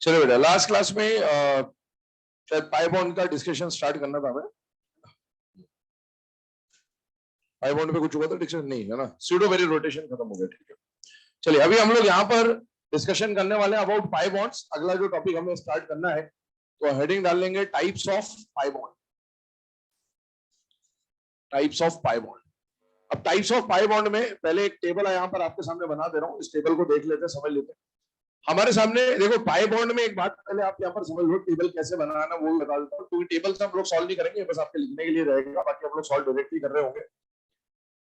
चलो बेटा, last class में शायद पाई बॉन्ड का डिस्कशन स्टार्ट करना था हमें। पाई बॉन्ड पे कुछ हुआ था डिस्कशन? नहीं है ना, स्यूडो वेरी रोटेशन खत्म हो गया। ठीक है, चलिए अभी हम लोग यहाँ पर डिस्कशन करने वाले हैं अबाउट पाई बॉन्ड्स। अगला जो टॉपिक हमें स्टार्ट करना है तो हेडिंग डाल लेंगे types of pi bond. Types of pi bond. अब टाइप्स ऑफ पाई बॉन्ड में पहले एक टेबल है यहाँ पर आपके सामने बना दे रहा हूँ, इस टेबल को देख लेते हैं, समझ लेते हैं। हमारे सामने देखो पाई बॉन्ड में एक बात पहले आप यहाँ पर समझ लो, टेबल कैसे बनाना वो बता देता हूँ, क्योंकि टेबल से हम लोग सॉल्व नहीं करेंगे, बस आपके लिखने के लिए रहेगा, बाकी हम लोग सॉल्व डायरेक्टली कर रहे होंगे।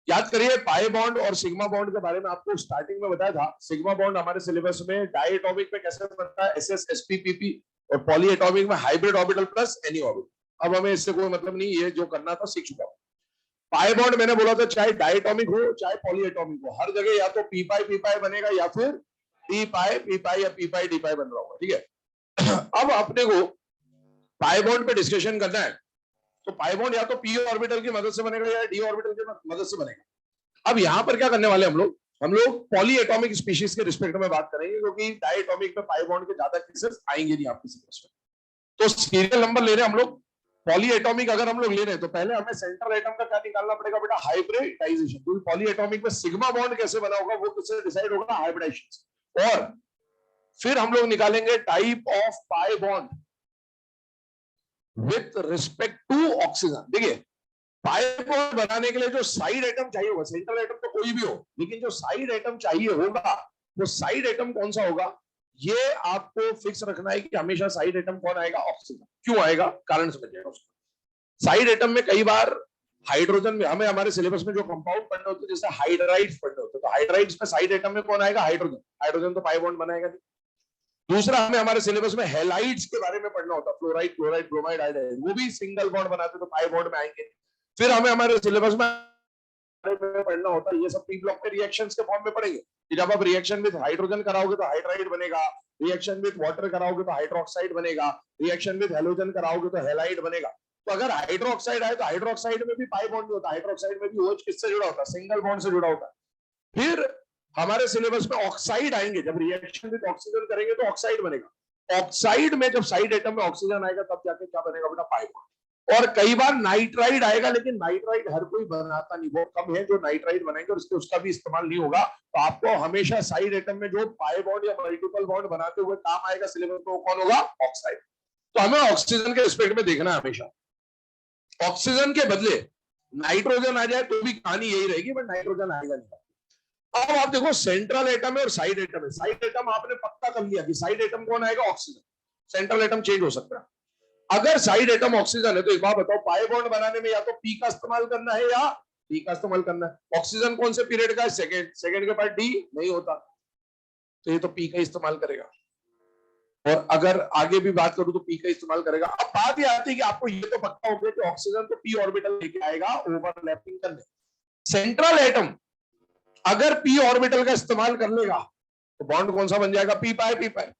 याद करिए पाई बॉन्ड और सिग्मा बॉन्ड के बारे में आपको स्टार्टिंग में बताया था। सिग्मा बॉन्ड हमारे सिलेबस में डाई एटॉमिक में कैसे बनता है, SSSPPP, और पॉली एटॉमिक में hybrid orbital plus any orbital. अब हमें इससे कोई मतलब नहीं, ये जो करना था सीख चुका हूं। पाई बॉन्ड मैंने बोला था चाहे डाई एटॉमिक हो चाहे पॉली एटॉमिक हो, हर जगह या तो पी पाई बनेगा या फिर डी पाई या पी पाई डी पाई बन रहा होगा। ठीक है, अब अपने को पाई बॉन्ड पे डिस्कशन करना है तो पाई बॉन्ड या तो पी ऑर्बिटल की मदद से बनेगा या डी ऑर्बिटल की मदद से बनेगा। अब यहां पर क्या करने वाले हम लोग पॉली एटॉमिक स्पीशीज के रिस्पेक्ट में बात करेंगे, क्योंकि डाई एटॉमिक में पाई बॉन्ड के ज्यादा केसेस आएंगे नहीं आपके सिलेबस में। तो सीरियल नंबर ले रहे हैं हम लोग। पॉली एटॉमिक अगर हम लोग ले रहे हैं तो पहले हमें सेंट्रल एटम का क्या निकालना पड़ेगा बेटा, हाइब्रिडाइजेशन। क्योंकि पॉली एटॉमिक में सिग्मा बॉन्ड कैसे बना होगा वो किससे डिसाइड होगा, हाइब्रिडाइजेशन। और फिर हम लोग निकालेंगे type of pi bond with respect to oxygen. देखिए पाई बॉन्ड बनाने के लिए जो साइड एटम चाहिए होगा, सेंट्रल एटम तो कोई भी हो, लेकिन जो साइड एटम चाहिए होगा वो साइड एटम कौन सा होगा, ये आपको फिक्स रखना है कि हमेशा साइड एटम कौन आएगा, ऑक्सीजन। क्यों आएगा, कारण समझिएगा उसको। साइड एटम में कई बार हाइड्रोजन में हमें हमारे सिलेबस में जो कंपाउंड पढ़ने होते हैं जैसे हाइड्राइड्स पढ़ने होते हैं, तो हाइड्राइड्स में साइड एटम में कौन आएगा, हाइड्रोजन। हाइड्रोजन तो पाई बॉन्ड बनाएगा नहीं। दूसरा हमें हमारे सिलेबस में हेलाइड्स के बारे में पढ़ना होता है, फ्लोराइड क्लोराइड ब्रोमाइड आयोडाइड, वो भी सिंगल बॉन्ड बनाते तो पाई बॉन्ड में आएंगे। फिर हमें हमारे सिलेबस में पढ़ना होता है, ये सब पी ब्लॉक के रिएक्शंस के फॉर्म में पढ़ेंगे कि जब आप रिएक्शन विद हाइड्रोजन कराओगे तो हाइड्राइड बनेगा, रिएक्शन विद वाटर कराओगे तो हाइड्रोक्साइड बनेगा, रिएक्शन विद हेलोजन कराओगे तो हेलाइड बनेगा। तो अगर हाइड्रोक्साइड आए तो हाइड्रोक्साइड में भी पाई बॉन्ड होता है, हाइड्रोक्साइड में भी OH किससे जुड़ा होता है, सिंगल बॉन्ड से जुड़ा होता है। फिर हमारे सिलेबस में ऑक्साइड आएंगे, जब रिएक्शन विद ऑक्सीजन करेंगे तो ऑक्साइड बनेगा। ऑक्साइड में जब साइड एटम में ऑक्सीजन आएगा तब जाके क्या बनेगा बेटा, पाई बॉन्ड। और कई बार नाइट्राइड आएगा, लेकिन नाइट्राइड हर कोई बनाता नहीं, बहुत कम है जो नाइट्राइड बनाएंगे और उसका भी इस्तेमाल नहीं होगा। तो आपको हमेशा साइड एटम में जो पाई बॉन्ड या मल्टीपल बॉन्ड बनाते हुए काम आएगा सिलेबस में, वो कौन होगा, ऑक्साइड। तो हमें ऑक्सीजन के रिस्पेक्ट में देखना है हमेशा। ऑक्सीजन के बदले नाइट्रोजन आ जाए तो भी कहानी यही रहेगी, बट नाइट्रोजन आएगा नहीं। अब आप देखो सेंट्रल एटम है और साइड एटम है। साइड एटम आपने पक्का कर लिया कि साइड एटम कौन आएगा, ऑक्सीजन। सेंट्रल एटम चेंज हो सकता है। अगर साइड एटम ऑक्सीजन है तो एक बात बताओ, पाई बॉन्ड बनाने में या तो पी का इस्तेमाल करना है या डी का इस्तेमाल करना है। ऑक्सीजन कौन से पीरियड का है, सेकेंड। सेकेंड के बाद डी नहीं होता, तो ये तो पी का इस्तेमाल करेगा। और अगर आगे भी बात करूं तो पी का इस्तेमाल करेगा। अब बात यह आती है कि आपको ये तो पक्का हो गया कि ऑक्सीजन तो पी ऑर्बिटल लेके आएगा ओवरलैपिंग करने। सेंट्रल एटम अगर पी ऑर्बिटल का इस्तेमाल कर लेगा तो बॉन्ड कौन सा बन जाएगा, पी पाई।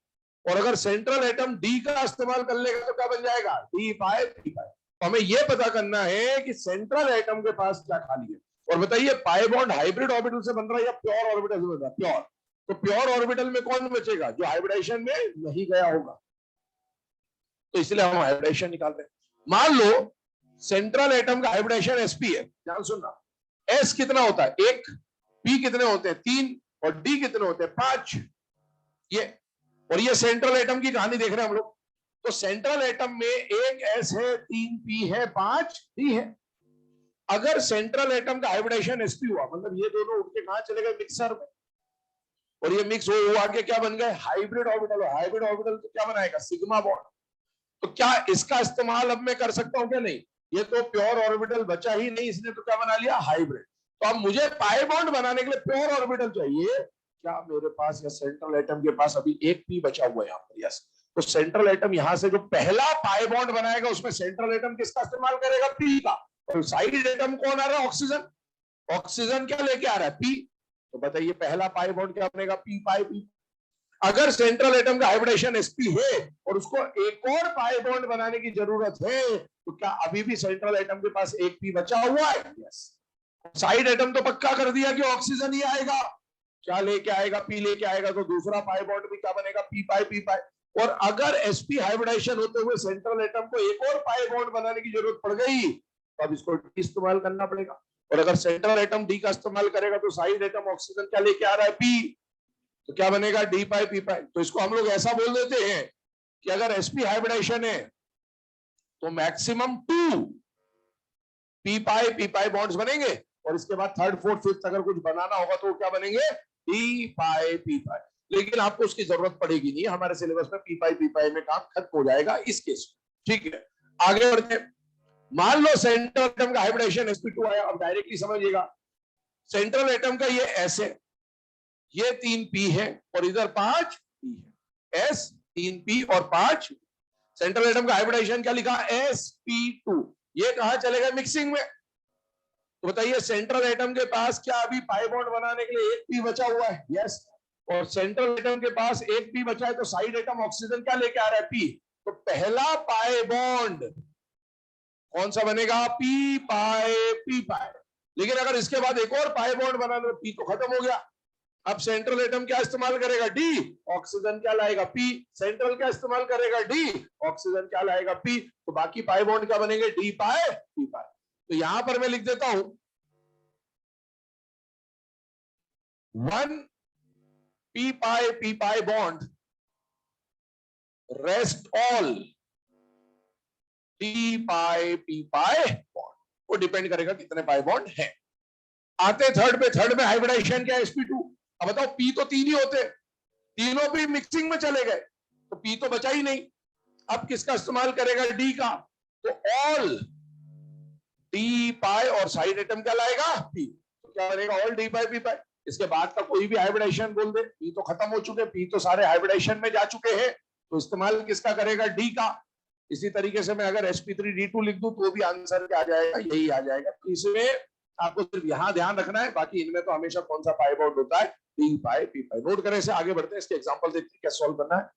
और अगर सेंट्रल एटम डी का इस्तेमाल कर लेगा तो क्या बन जाएगा, डी पाई पी पाई। तो हमें यह पता करना है कि सेंट्रल एटम के पास क्या खाली है। और बताइए पाई बॉन्ड हाइब्रिड ऑर्बिटल से बन रहा है या प्योर ऑर्बिटल से बन रहा है, प्योर। तो प्योर ऑर्बिटल में कौन बचेगा, जो हाइब्रिडाइजेशन में नहीं गया होगा। तो इसलिए हम हाइब्रिडाइजेशन निकाल रहे हैं। मान लो सेंट्रल एटम का हाइब्रिडाइजेशन sp है, ध्यान सुनना। s कितना होता है, 1, p कितने होते हैं, 3, और d कितने होते हैं, 5। ये सेंट्रल एटम की कहानी देख रहे हैं हम लोग। तो सेंट्रल एटम में 1 s है, 3 p है, 5 d है। अगर सेंट्रल एटम का हाइब्रिडाइजेशन sp हुआ, मतलब ये दोनों उठ के कहां चले गए, मिक्सर में, और ये मिक्स हो आके क्या बन गए, हाइब्रिड ऑर्बिटल। हाइब्रिड ऑर्बिटल तो क्या बनाएगा, सिग्मा बॉन्ड। तो क्या इसका इस्तेमाल अब मैं कर सकता हूं क्या, नहीं। ये तो प्योर ऑर्बिटल बचा ही नहीं, इसने तो क्या बना लिया, हाइब्रिड। तो अब मुझे पाई बॉन्ड बनाने के लिए प्योर ऑर्बिटल चाहिए। क्या मेरे पास या सेंट्रल एटम के पास अभी एक पी बचा हुआ है यहाँ पर, यस। तो सेंट्रल एटम यहां से जो पहला पाई बॉन्ड बनाएगा उसमें सेंट्रल एटम किसका इस्तेमाल करेगा, पी का। और साइड एटम कौन आ रहा है, ऑक्सीजन। ऑक्सीजन क्या लेके आ रहा है, पी। तो बताइए पहला पाई बॉन्ड क्या बनेगा, पी पाई पी। अगर सेंट्रल एटम का हाइब्रिडेशन sp है और उसको एक और पाई बॉन्ड बनाने की जरूरत है, तो क्या अभी भी सेंट्रल एटम के पास एक पी बचा हुआ है, यस। साइड एटम तो पक्का कर दिया कि ऑक्सीजन ही आएगा। क्या लेके आएगा, पी लेके आएगा। तो दूसरा पाई बॉन्ड भी क्या बनेगा, पी पाई पी पाई। और अगर sp हाइब्रिडाइजेशन होते हुए सेंट्रल एटम को एक और पाई बॉन्ड बनाने की जरूरत पड़ गई तो अब इसको डी इस्तेमाल करना पड़ेगा। और अगर सेंट्रल एटम डी का इस्तेमाल करेगा तो साइड एटम ऑक्सीजन क्या लेके आ रहा है, पी, तो क्या बनेगा, डी पाई पी पाई। तो इसको हम लोग ऐसा बोल देते हैं कि अगर sp हाइब्रिडाइजेशन है तो मैक्सिमम 2 पी पाई बॉन्ड्स बनेंगे, और इसके बाद थर्ड फोर्थ फिफ्थ अगर कुछ बनाना होगा तो क्या बनेंगे, डी पाई पी पाई। लेकिन आपको उसकी जरूरत पड़ेगी नहीं, हमारे सिलेबस में पी पाई में काम खत्म हो जाएगा इस केस में। ठीक है, आगे बढ़ते हैं। मान लो सेंट्रल एटम का हाइब्रिडाइजेशन sp2 आया। अब डायरेक्टली समझिएगा, सेंट्रल एटम का ये S है, ये 3 P है और इधर 5 P है। S 3 P और 5। सेंट्रल एटम का हाइब्रिडाइजेशन क्या लिखा, sp2। ये कहां चलेगा, मिक्सिंग में। तो बताइए सेंट्रल एटम के पास क्या अभी पाई बॉन्ड बनाने के लिए एक पी बचा हुआ है, यस। और सेंट्रल एटम के पास एक पी बचा है तो साइड एटम ऑक्सीजन क्या लेके आ रहा है, पी। तो पहला पाई बॉन्ड कौन सा बनेगा, पी पाई पी पाई। लेकिन अगर इसके बाद एक और पाई बॉन्ड बना लो, पी तो खत्म हो गया। अब सेंट्रल एटम क्या इस्तेमाल करेगा, डी, ऑक्सीजन क्या लाएगा, पी। सेंट्रल क्या इस्तेमाल करेगा, डी, ऑक्सीजन क्या लाएगा, पी। तो बाकी पाई बॉन्ड क्या बनेंगे, डी पाई पी पाई। तो यहां पर मैं लिख देता हूं 1 P pi bond rest all D pi P pi bond. वो डिपेंड करेगा कितने पाई बॉन्ड है। आते थर्ड पे, थर्ड में हाइब्रिडाइजेशन क्या है, sp2। अब बताओ पी तो 3 ही होते, तीनों भी मिक्सिंग में चले गए तो पी तो बचा ही नहीं। अब किसका इस्तेमाल करेगा, डी का। तो ऑल डी पाई और साइड एटम क्या लाएगा, पी। तो क्या बनेगा, ऑल डी पाई पी पाई। इसके बाद का कोई भी हाइब्रिडाइजेशन बोल दे, पी तो खत्म हो चुके, पी तो सारे हाइब्रिडाइजेशन में जा चुके हैं, तो इस्तेमाल किसका करेगा, डी का। इसी तरीके से मैं अगर sp3d2 लिख दूं तो भी आंसर क्या आ जाएगा, यही आ जाएगा। तो इसमें आपको सिर्फ यहां ध्यान रखना है, बाकी इनमें तो हमेशा कौन सा पाई बॉन्ड होता है, डी पाई पी पाई। नोट करने से आगे बढ़ते हैं, इसके एग्जांपल देखते हैं क्या सॉल्व करना है।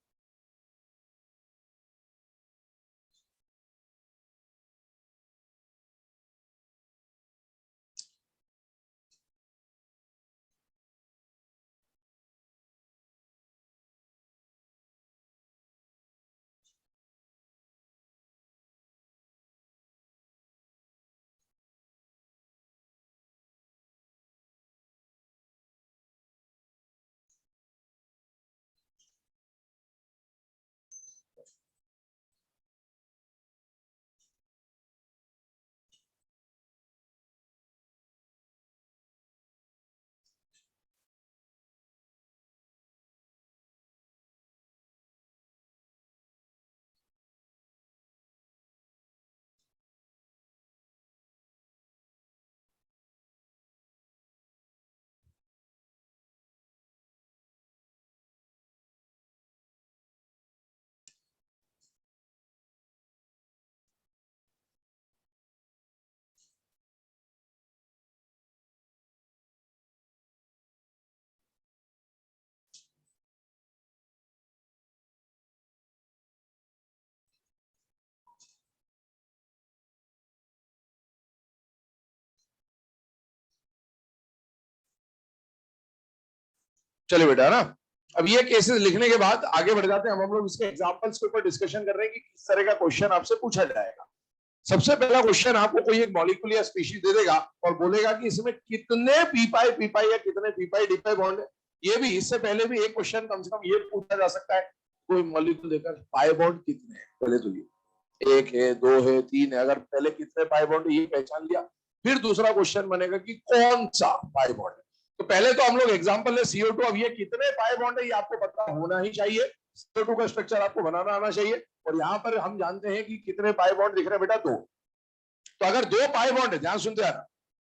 चलिए बेटा ना, अब ये केसेस लिखने के बाद आगे बढ़ जाते हैं। हम लोग इसके एग्जांपल्स के ऊपर डिस्कशन कर रहे हैं कि किस तरह का क्वेश्चन आपसे पूछा जाएगा। सबसे पहला क्वेश्चन आपको कोई एक मॉलिक्यूल या स्पीशीज दे देगा और बोलेगा कि इसमें कितने पी पाई या कितने पी पाई डी पाई बॉन्ड है। ये भी, इससे पहले भी एक क्वेश्चन कम से कम ये पूछा जा सकता है, कोई मॉलिक्यूल देकर पाई बॉन्ड कितने हैं। पहले तो ये 1 है, 2 है, 3 है, अगर पहले कितने पाई बॉन्ड ये पहचान लिया, फिर दूसरा क्वेश्चन बनेगा कि कौन सा पाई बॉन्ड है। तो पहले तो हम लोग एग्जांपल है CO2। अब ये कितने पाई बॉन्ड है ये आपको पता होना ही चाहिए। CO2 का स्ट्रक्चर आपको बनाना आना चाहिए। और यहाँ पर हम जानते हैं कि कितने पाई बॉन्ड दिख रहे हैं बेटा, 2। तो अगर 2 पाई बॉन्ड है, ध्यान सुनते आना,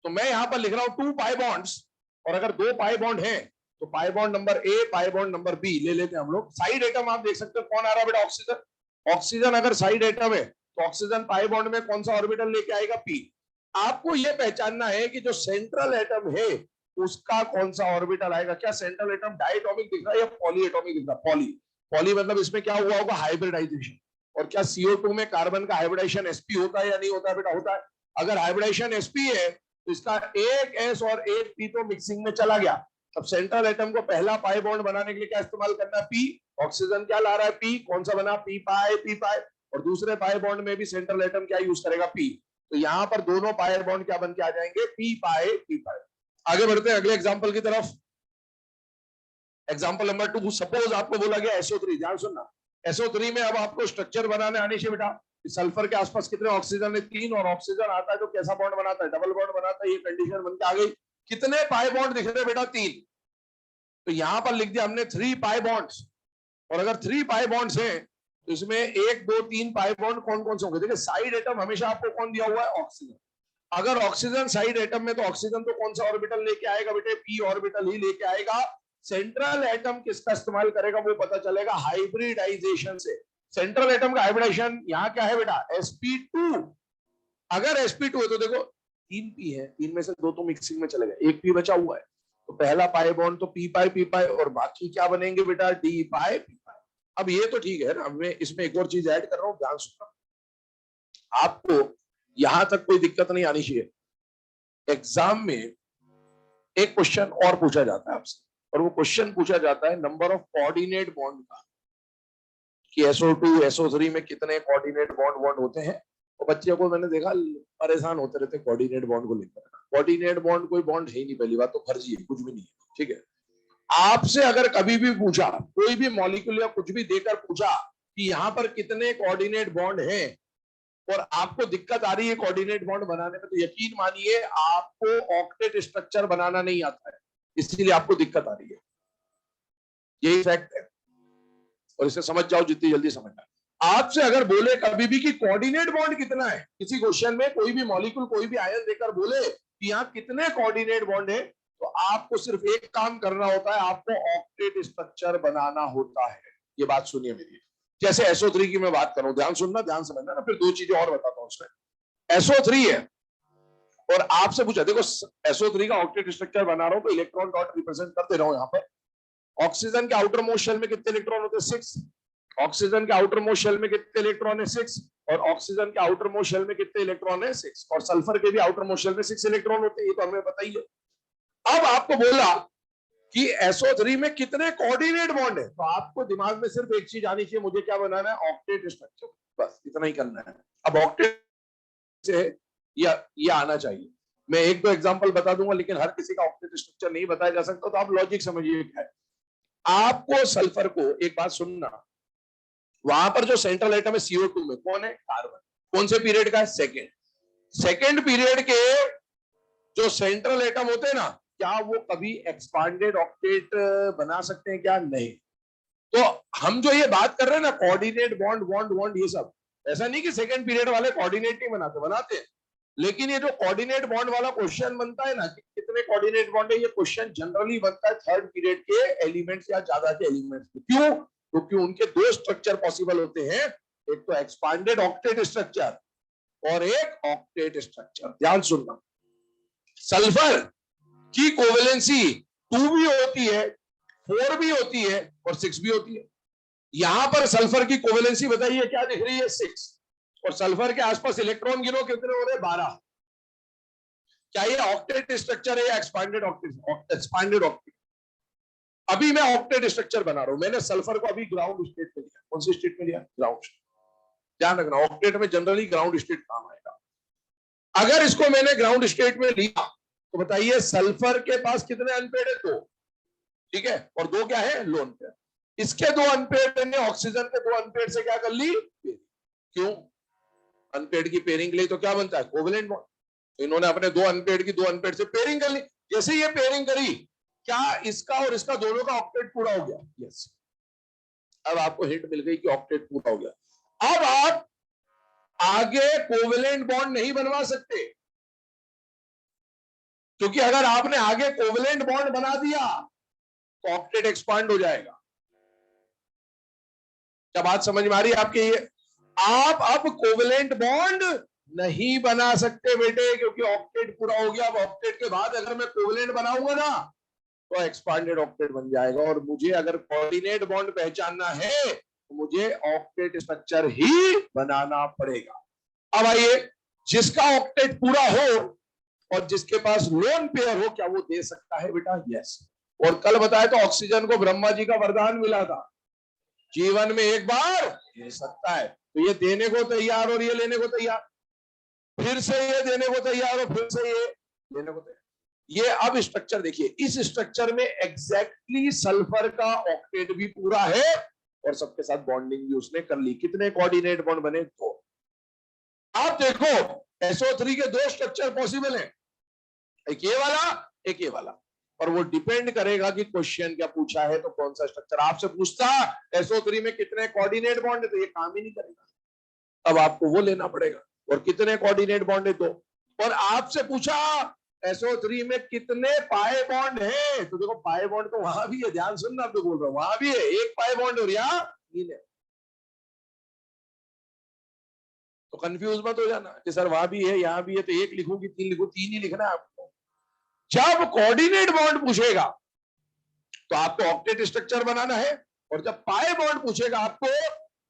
तो मैं यहां पर लिख रहा हूं 2 पाई बॉन्ड्स। और अगर 2 पाई बॉन्ड है तो pi bond number A, pi bond number B ले लेते हैं हम लोग। साइड एटम आप देख सकते हो कौन आ रहा है बेटा, ऑक्सीजन। ऑक्सीजन अगर साइड एटम है तो ऑक्सीजन पाई बॉन्ड में कौन सा ऑर्बिटल लेके आएगा, पी। आपको यह पहचानना है कि जो सेंट्रल एटम है उसका कौन सा ऑर्बिटल आएगा। क्या सेंट्रल एटम डायटोमिक दिख रहा है या पॉली एटॉमिक दिख रहा है, पॉली। पॉली मतलब इसमें क्या हुआ होगा, हाइब्रिडाइजेशन। और क्या CO2 में कार्बन का हाइब्रिडाइजेशन sp होता है या नहीं होता है बेटा, होता है। अगर हाइब्रिडाइजेशन sp है तो इसका एक s और एक p तो मिक्सिंग में चला गया। अब सेंट्रल एटम को पहला पाई बॉन्ड बनाने के लिए क्या इस्तेमाल करना है? पी। ऑक्सीजन क्या ला रहा है? पी। कौन सा बना? पी पाई, पी पाई। और दूसरे पाई बॉन्ड में भी सेंट्रल एटम क्या यूज करेगा? पी। तो यहां पर दोनों पाई बॉन्ड क्या बन के आ जाएंगे? पी पाई, पी पाई। आगे बढ़ते हैं अगले एग्जाम्पल की तरफ। एग्जाम्पल नंबर 2, सपोज आपको बोला गया SO3, ध्यान सुनना। SO3 में अब आपको स्ट्रक्चर बनाने आने से बेटा, सल्फर के आसपास कितने ऑक्सीजन है? 3। और ऑक्सीजन आता है तो कैसा बॉन्ड बनाता है? डबल बॉन्ड बनाता है। ये कंडीशन बन के आ गई। कितने पाई बॉन्ड दिख रहे बेटा? 3। तो यहां पर लिख दिया हमने 3 पाई बॉन्ड्स। और अगर 3 पाई बॉन्ड्स हैं तो इसमें 1 2 3 पाई बॉन्ड कौन कौन से होंगे? देखिए साइड एटम हमेशा आपको कौन दिया हुआ है? ऑक्सीजन। अगर ऑक्सीजन साइड एटम में, तो ऑक्सीजन तो कौन सा ऑर्बिटल लेके आएगा बेटे? पी ऑर्बिटल ही लेके आएगा। सेंट्रल एटम किसका इस्तेमाल करेगा वो पता चलेगा हाइब्रिडाइजेशन से। सेंट्रल एटम का हाइब्रिडाइजेशन यहाँ क्या है बेटा? sp2। अगर sp2 है तो देखो 3 p है, 3 में से 2 तो मिक्सिंग में चले गए, 1 p बचा हुआ है। तो पहला पाई बॉन्ड तो पी पाई और बाकी क्या बनेंगे बेटा? डी पाई पी पाई। अब ये तो ठीक है ना, मैं इसमें एक और चीज ऐड कर रहा हूं, ध्यान सुनना। आपको यहां तक कोई दिक्कत नहीं आनी चाहिए। एग्जाम में एक क्वेश्चन और पूछा जाता है आपसे, और वो क्वेश्चन पूछा जाता है नंबर ऑफ कोऑर्डिनेट बॉन्ड का, कि SO2 SO3 में कितने कोऑर्डिनेट बॉन्ड होते हैं। तो बच्चे को मैंने देखा परेशान होते रहते कोऑर्डिनेट बॉन्ड को लेकर। कोऑर्डिनेट बॉन्ड कोई बॉन्ड है ही नहीं, पहली बात तो फर्जी है, कुछ भी नहीं है, ठीक है। आपसे अगर कभी भी पूछा, कोई भी मॉलिक्यूल या कुछ भी देकर पूछा कि यहाँ पर कितने कोऑर्डिनेट बॉन्ड हैं, और आपको दिक्कत आ रही है कोऑर्डिनेट बॉन्ड बनाने में, तो यकीन मानिए आपको ऑक्टेट स्ट्रक्चर बनाना नहीं आता है, इसीलिए आपको दिक्कत आ रही है। यही फैक्ट है, और इसे समझ जाओ जितनी जल्दी समझना। आपसे अगर बोले कभी भी कि कोऑर्डिनेट बॉन्ड कितना है, किसी क्वेश्चन में कोई भी मॉलिक्यूल कोई भी आयन देकर बोले कि यहाँ कितने कोऑर्डिनेट बॉन्ड है, तो आपको सिर्फ एक काम करना होता है, आपको ऑक्टेट स्ट्रक्चर बनाना होता है। ये बात सुनिए मेरी। जैसे SO3 की मैं बात करूं, ध्यान सुनना, ध्यान समझना ना, फिर 2 चीजें और बताता हूं उसमें। SO3 है और आपसे पूछा, देखो SO3 का ऑक्टेट स्ट्रक्चर बना रहा हूं, तो इलेक्ट्रॉन डॉट रिप्रेजेंट कर दे रहा हूं यहाँ पे। ऑक्सीजन के आउटर मोस्ट शेल में कितने इलेक्ट्रॉन होते हैं? 6। ऑक्सीजन के आउटर मोस्ट शेल में कितने इलेक्ट्रॉन है? 6। और ऑक्सीजन के आउटर मोस्ट शेल में कितने इलेक्ट्रॉन है? 6। और सल्फर के भी आउटर मोस्ट शेल में 6 इलेक्ट्रॉन होते हैं, ये तो हमें पता ही है। अब आपको बोला कि SO3 में कितने कोऑर्डिनेट बॉन्ड है, तो आपको दिमाग में सिर्फ एक चीज आनी चाहिए, मुझे क्या बनाना है? ऑक्टेट स्ट्रक्चर, बस इतना ही करना है। अब ऑक्टेट से ये आना चाहिए। मैं 1-2 एग्जांपल बता दूंगा, लेकिन हर किसी का ऑक्टेट स्ट्रक्चर नहीं बताया जा सकता, तो आप लॉजिक समझिए क्या है। आपको सल्फर को, एक बात सुनना, वहां पर जो सेंट्रल एटम है CO2 में कौन है? कार्बन। कौन से पीरियड का है? सेकेंड पीरियड के जो सेंट्रल एटम होते हैं ना, क्या वो कभी एक्सपांडेड ऑक्टेट बना सकते हैं क्या? नहीं। तो हम जो ये बात कर रहे हैं ना, कोऑर्डिनेट बॉन्ड ये सब, ऐसा नहीं कि सेकंड पीरियड वाले कोऑर्डिनेट नहीं बनाते हैं, लेकिन ये जो कोऑर्डिनेट बॉन्ड वाला क्वेश्चन बनता है ना कि कितने कोऑर्डिनेट बॉन्ड है, ये क्वेश्चन जनरली बनता है थर्ड पीरियड के एलिमेंट्स या ज्यादा के एलिमेंट्स। क्यों? क्योंकि उनके 2 स्ट्रक्चर पॉसिबल होते हैं, एक तो एक्सपांडेड ऑक्टेट स्ट्रक्चर और एक ऑक्टेट स्ट्रक्चर। ध्यान सुनना, सल्फर की कोवेलेंसी 2 भी होती है, 4 भी होती है और 6 भी होती है। यहां पर सल्फर की कोवेलेंसी बताइए क्या दिख रही है? 6। और सल्फर के आसपास इलेक्ट्रॉन गिनो कितने हो रहे? 12। क्या ये ऑक्टेट स्ट्रक्चर है या एक्सपांडेड ऑक्टेट? Expanded octet. अभी मैं ऑक्टेट स्ट्रक्चर बना रहा हूं, मैंने सल्फर को अभी ग्राउंड स्टेट में लिया। कौन सी स्टेट में लिया? Ground state. ध्यान रखना, ऑक्टेट में जनरली ग्राउंड स्टेट काम आएगा। अगर इसको मैंने ग्राउंड स्टेट में लिया तो बताइए सल्फर के पास कितने अनपेड है? 2, ठीक है, और 2 क्या है? Lone pair. इसके 2 अनपेड ने ऑक्सीजन के 2 अनपेड से क्या कर ली? क्यों? अनपेड की पेयरिंग के लिए तो क्या बनता है? Covalent bond. तो इन्होंने अपने 2 अनपेड की 2 अनपेड से पेयरिंग कर ली। जैसे ये पेयरिंग करी, क्या इसका और इसका दोनों का ऑक्टेट पूरा हो गया? यस। अब आपको हिंट मिल गई कि ऑक्टेट पूरा हो गया। अब आप आगे कोवेलेंट बॉन्ड नहीं बनवा सकते, क्योंकि अगर आपने आगे कोवेलेंट बॉन्ड बना दिया तो ऑक्टेट एक्सपांड हो जाएगा। क्या बात समझ में आ रही है आपके? ये आप अब कोवेलेंट बॉन्ड नहीं बना सकते बेटे, क्योंकि ऑक्टेट पूरा हो गया। अब ऑक्टेट के बाद अगर मैं कोवेलेंट बनाऊंगा ना तो एक्सपांडेड ऑक्टेट बन जाएगा, और मुझे अगर कोऑर्डिनेट बॉन्ड पहचानना है तो मुझे ऑक्टेट स्ट्रक्चर ही बनाना पड़ेगा। अब आइए, जिसका ऑक्टेट पूरा हो और जिसके पास लोन पेयर हो, क्या वो दे सकता है बेटा? यस। और कल बताया तो ऑक्सीजन को ब्रह्मा जी का वरदान मिला था, जीवन में एक बार ले सकता है, तो ये देने को तैयार और ये लेने को तैयार, फिर से ये देने को तैयार और फिर से ये लेने को तैयार। ये अब स्ट्रक्चर देखिए, इस स्ट्रक्चर में एग्जैक्टली सल्फर का ऑक्टेट भी पूरा है और सबके साथ बॉन्डिंग भी उसने कर ली। कितने कोऑर्डिनेट बॉन्ड बने? दो। आप देखो SO3 के दो स्ट्रक्चर पॉसिबल हैं, एक ये वाला एक ये वाला, और वो डिपेंड करेगा कि क्वेश्चन क्या पूछा है, तो कौन सा स्ट्रक्चर। आपसे पूछता SO3 में कितने कोऑर्डिनेट बॉन्ड है, तो ये काम ही नहीं करेगा, अब आपको वो लेना पड़ेगा। और कितने कोऑर्डिनेट बॉन्ड है? दो। और आपसे पूछा SO3 में कितने पाए बॉन्ड है, तो देखो पाए बॉन्ड तो वहां भी है, ध्यान सुनना, आप जो बोल रहा हूं वहां भी है, एक पाए बॉन्ड और यहाँ तीन है। तो कंफ्यूज मत हो जाना कि सर वहां भी है यहाँ भी है, तो एक लिखूं कि तीन लिखूं? तीन ही लिखना है आपको। जब कोऑर्डिनेट बॉन्ड पूछेगा तो आपको ऑक्टेट स्ट्रक्चर बनाना है, और जब पाए बॉन्ड पूछेगा आपको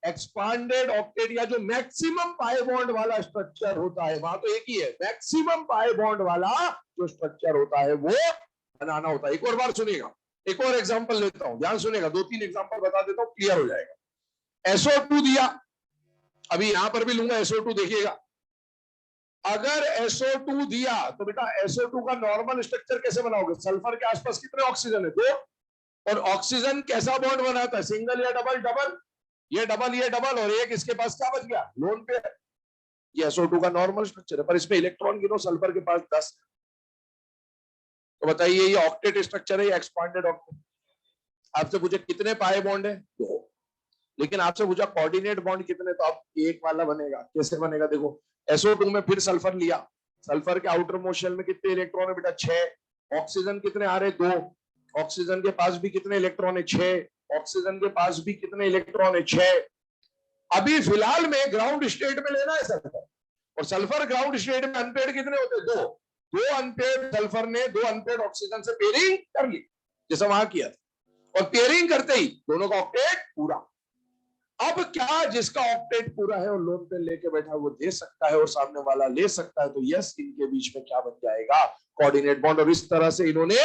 एक्सपांडेड ऑक्टेट या जो मैक्सिमम पाए बॉन्ड वाला स्ट्रक्चर होता है, वहां तो एक ही है, मैक्सिमम पाए बॉन्ड वाला जो स्ट्रक्चर होता है वो बनाना होता है। एक और बार सुनिएगा, एक और एग्जांपल लेता हूं, ध्यान सुनिएगा, दो तीन एग्जांपल बता देता हूं, क्लियर हो जाएगा। SO2 दिया, अभी यहां पर भी लूंगा SO2, देखिएगा। अगर SO2 दिया तो बेटा SO2 का नॉर्मल स्ट्रक्चर कैसे बनाओगे? सल्फर के आसपास कितने ऑक्सीजन है? दो। और ऑक्सीजन कैसा बॉन्ड बनाता है? सिंगल या डबल? डबल। ये डबल, और एक इसके पास क्या बच गया? Lone pair. ये SO2 का नॉर्मल स्ट्रक्चर है, पर इसमें इलेक्ट्रॉन गिनो, सल्फर के पास 10। तो बताइए ये ऑक्टेट स्ट्रक्चर है या एक्सपांडेड ऑक्टेट? आपसे पूछे कितने पाए बॉन्ड है? दो। लेकिन आपसे पूछा कोऑर्डिनेट बॉन्ड कितने, तो आप एक वाला बनेगा। कैसे बनेगा? देखो SO2 में फिर सल्फर लिया, सल्फर के आउटर मोशन में कितने इलेक्ट्रॉन है बेटा? 6। ऑक्सीजन कितने आ रहे? 2। ऑक्सीजन के पास भी कितने इलेक्ट्रॉन है? 6। ऑक्सीजन के पास भी कितने इलेक्ट्रॉन है? 6। अभी फिलहाल में ग्राउंड स्टेट में लेना है सल्फर, और सल्फर ग्राउंड स्टेट में अनपेड कितने होते हैं? 2। 2 अनपेड सल्फर ने 2 अनपेड ऑक्सीजन से पेयरिंग कर ली, जैसा वहां किया था, और पेयरिंग करते ही दोनों का ऑक्टेट पूरा। अब क्या जिसका ऑक्टेट पूरा है और लोन पे लेके बैठा वो दे सकता है और सामने वाला ले सकता है, तो यस, इनके बीच में क्या बन जाएगा? Coordinate bond. और इस तरह से इन्होंने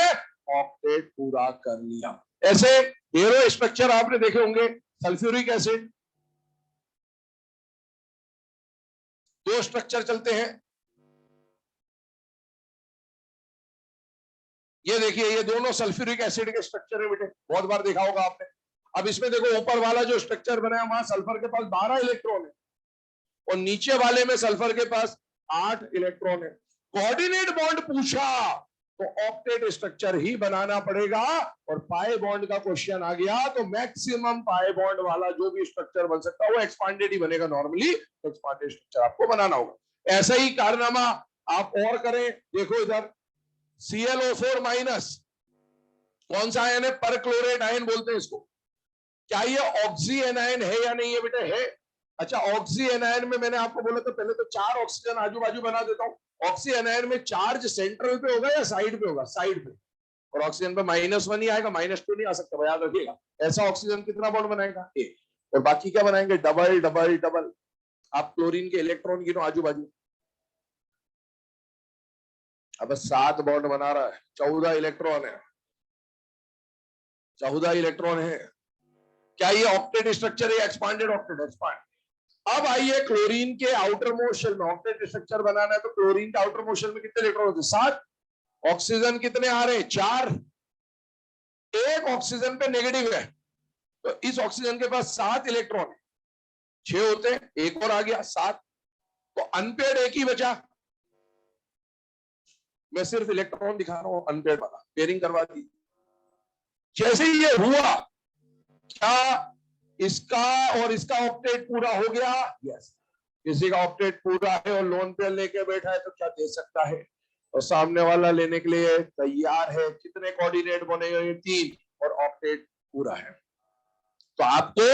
ऑक्टेट पूरा कर लिया। ऐसे हेरो स्ट्रक्चर आपने देखे होंगे, सल्फ्यूरिक एसिड, दो स्ट्रक्चर चलते हैं। ये देखिए, ये दोनों सल्फ्यूरिक एसिड के स्ट्रक्चर है बेटे, बहुत बार देखा होगा आपने। अब इसमें देखो ऊपर वाला जो स्ट्रक्चर बनाया वहां सल्फर के पास 12 इलेक्ट्रॉन है, और नीचे वाले में सल्फर के पास 8 इलेक्ट्रॉन है। कोऑर्डिनेट बॉन्ड पूछा तो ऑक्टेट स्ट्रक्चर ही बनाना पड़ेगा, और पाए बॉन्ड का क्वेश्चन आ गया तो मैक्सिमम पाए बॉन्ड वाला जो भी स्ट्रक्चर बन सकता है वो एक्सपांडेड ही बनेगा। नॉर्मली एक्सपांडेड स्ट्रक्चर आपको बनाना होगा। ऐसा ही कारनामा आप और करें, देखो इधर ClO4 माइनस, कौन सा आयन है? पर क्लोरेट आयन बोलते हैं इसको। क्या ये ऑक्सी एनायन है या नहीं है बेटा? है। अच्छा, ऑक्सी एनायन में मैंने आपको बोला था पहले तो 4 ऑक्सीजन आजू बाजू बना देता हूं। ऑक्सी एनायन में चार्ज सेंट्रल पे होगा या साइड पे होगा? साइड पे। और ऑक्सीजन पे -1 ही आएगा, -2 नहीं आ सकता, याद रखिएगा। ऐसा ऑक्सीजन कितना बॉन्ड बनाएगा? एक। और बाकी क्या बनाएंगे? Double double double. आप क्लोरीन के इलेक्ट्रॉन गिनो आजू बाजू, अब 7 बॉन्ड बना रहा है, 14 इलेक्ट्रॉन है, 14 इलेक्ट्रॉन है। क्या ये ऑक्टेट स्ट्रक्चर है? Expanded octet, expand. अब आइए क्लोरीन के आउटर मोशन में ऑक्टेट स्ट्रक्चर बनाना है, तो क्लोरीन के आउटर मोशन में कितने इलेक्ट्रॉन होते हैं? 7। ऑक्सीजन कितने आ रहे हैं? 4। एक ऑक्सीजन पे नेगेटिव है, तो इस ऑक्सीजन के पास 7 इलेक्ट्रॉन है, 6 होते हैं, एक और आ गया 7, तो अनपेड एक ही बचा। मैं सिर्फ इलेक्ट्रॉन दिखा रहा हूं अनपेड वाला, पेयरिंग करवा दी। जैसे ही ये हुआ, क्या इसका और इसका ऑक्टेट पूरा हो गया? यस। किसी का ऑक्टेट पूरा है और लोन पे लेके बैठा है तो क्या दे सकता है, और सामने वाला लेने के लिए तैयार है। कितने कोऑर्डिनेट बने हुए? 3, और ऑक्टेट पूरा है। तो आपको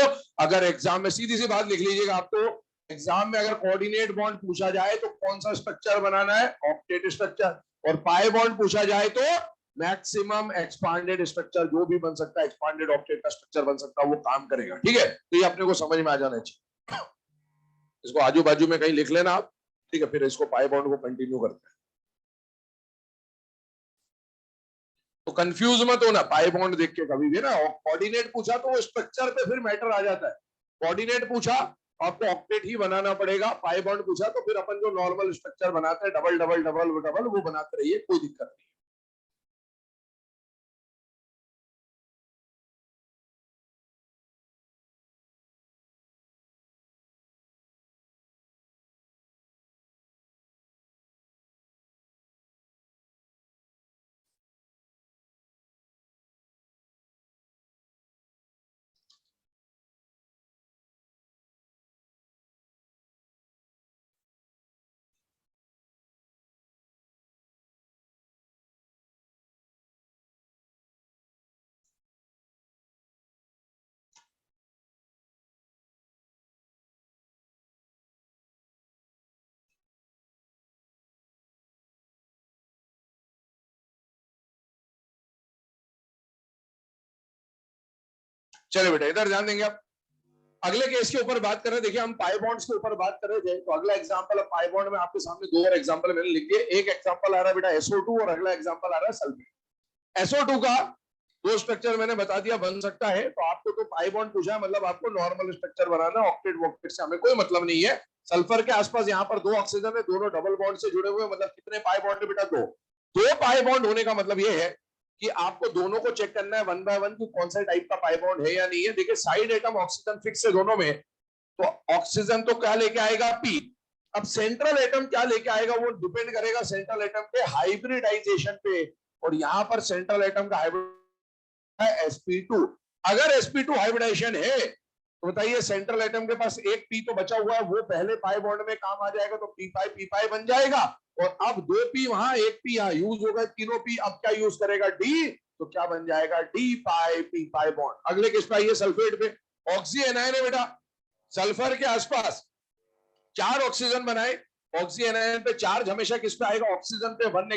अगर एग्जाम में, सीधी सी बात लिख लीजिएगा, आपको एग्जाम में अगर कोऑर्डिनेट बॉन्ड पूछा जाए तो कौन सा स्ट्रक्चर बनाना है? Octet structure. और पाई बॉन्ड पूछा जाए तो मैक्सिमम एक्सपांडेड स्ट्रक्चर जो भी बन सकता है, एक्सपांडेड ऑक्टेट का स्ट्रक्चर बन सकता है, वो काम करेगा। ठीक है, तो ये अपने को समझ में आ जाना चाहिए। इसको आजू बाजू में कहीं लिख लेना आप, ठीक है, फिर इसको पाई बॉन्ड को कंटिन्यू करते हैं। तो कंफ्यूज मत होना पाई बॉन्ड देख के कभी भी ना। कोऑर्डिनेट पूछा तो वो स्ट्रक्चर पे फिर मैटर आ जाता है। कोऑर्डिनेट पूछा आपको ऑक्टेट ही बनाना पड़ेगा, पाई बॉन्ड पूछा तो फिर अपन जो नॉर्मल स्ट्रक्चर बनाते हैं डबल डबल डबल डबल वो बनाते रहिए, कोई दिक्कत नहीं। चलो बेटा इधर ध्यान देंगे आप। अगले केस के ऊपर बात कर रहे हैं, देखिए हम पाई बॉन्ड्स के ऊपर बात कर रहे थे, तो अगला एग्जांपल अब पाई बॉन्ड में आपके सामने दो और एग्जांपल मैंने लिख दिए। एक एग्जांपल आ रहा है बेटा SO2 और अगला एग्जांपल आ रहा है सल्फेट। SO2 का दो स्ट्रक्चर मैंने बता दिया बन सकता है, तो आपको तो पाई बॉन्ड पूछा है मतलब आपको नॉर्मल स्ट्रक्चर बनाना, ऑक्टेट वॉक्टेट से हमें कोई मतलब नहीं है। सल्फर के आसपास यहाँ पर दो ऑक्सीजन है, दोनों डबल बॉन्ड से जुड़े हुए, मतलब कितने पाई बॉन्ड है बेटा? दो। दो पाई बॉन्ड होने का मतलब ये है कि आपको दोनों को चेक करना है वन बाय वन कि कौन सा टाइप का पाई बॉन्ड है या नहीं है। देखिए साइड एटम ऑक्सीजन फिक्स है दोनों में, तो ऑक्सीजन तो क्या लेके आएगा? पी। अब सेंट्रल एटम क्या लेके आएगा वो डिपेंड करेगा सेंट्रल एटम के हाइब्रिडाइजेशन पे, और यहाँ पर सेंट्रल एटम का हाइब्रिड है sp2। अगर sp2 हाइब्रिडाइजेशन है तो बताइए सेंट्रल एटम के पास एक पी तो बचा हुआ है, वो पहले पाई बॉन्ड में काम आ जाएगा, तो पी पाई बन जाएगा। और अब दो पी वहां एक पी यहाँ यूज होगा, तीनों पी अब क्या यूज करेगा? डी। तो क्या बन जाएगा? D pi P pi bond. अगले किस पे आइए? सल्फेट पे। ऑक्सी एनायन है बेटा, सल्फर के आसपास चार ऑक्सीजन बनाए, ऑक्सी एनायन पे चार्ज हमेशा किस पे आएगा? ऑक्सीजन पे। वन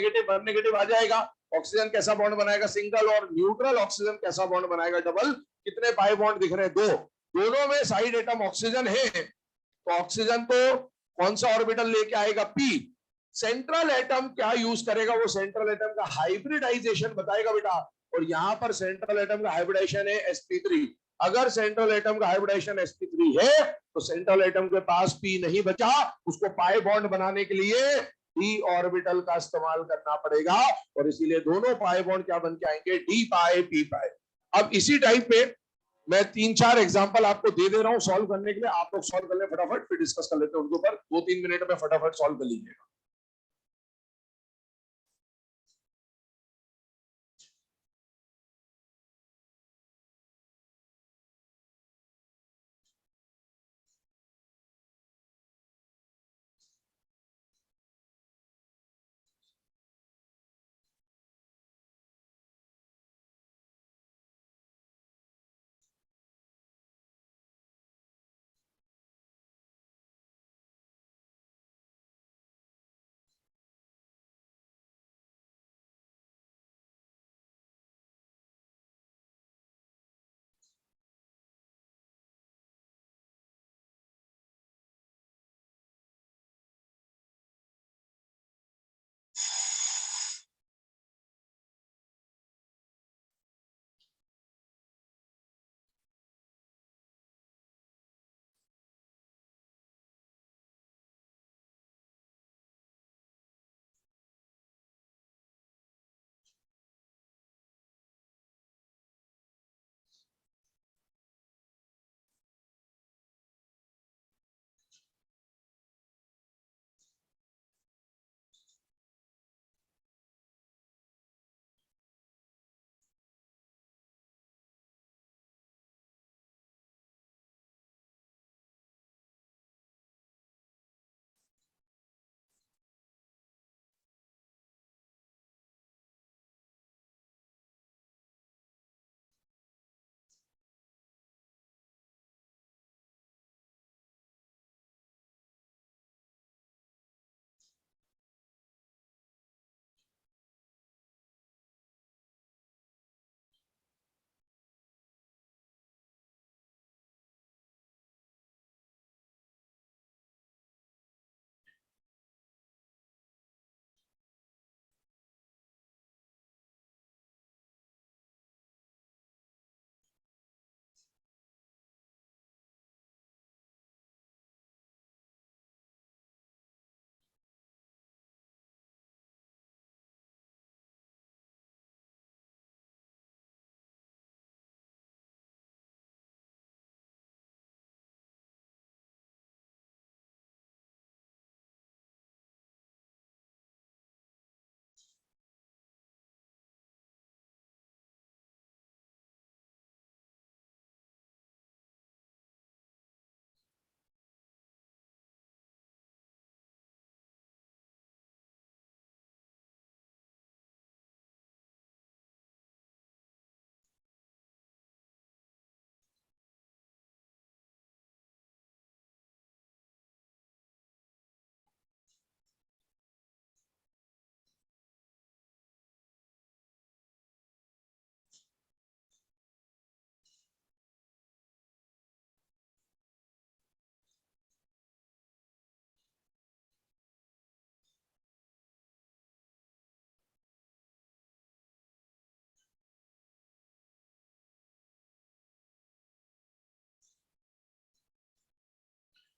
नेगेटिव आ जाएगा। ऑक्सीजन कैसा बॉन्ड बनाएगा? सिंगल। और न्यूट्रल ऑक्सीजन कैसा बॉन्ड बनाएगा? डबल। कितने पाई बॉन्ड दिख रहे हैं? दो। दोनों में साइड एटम ऑक्सीजन है, तो ऑक्सीजन तो कौन सा ऑर्बिटल लेके आएगा? पी। सेंट्रल एटम क्या यूज करेगा? वो सेंट्रल एटम का हाइब्रिडाइजेशन बताएगा बेटा, और यहां पर सेंट्रल एटम का हाइब्रिडाइजेशन है sp3। अगर सेंट्रल एटम का हाइब्रिडाइजेशन sp3 है तो सेंट्रल एटम के पास पी नहीं बचा, उसको पाई बॉन्ड बनाने के लिए डी ऑर्बिटल का इस्तेमाल करना पड़ेगा, और इसीलिए दोनों पाई बॉन्ड क्या बन के आएंगे? डी पाई पी पाई। अब इसी टाइप पे मैं तीन चार एग्जांपल आपको दे दे रहा हूं सॉल्व करने के लिए, आप लोग सॉल्व कर ले फटाफट, फिर डिस्कस कर लेते हैं उनके ऊपर। 2-3 मिनट में फटाफट सॉल्व कर लीजिएगा।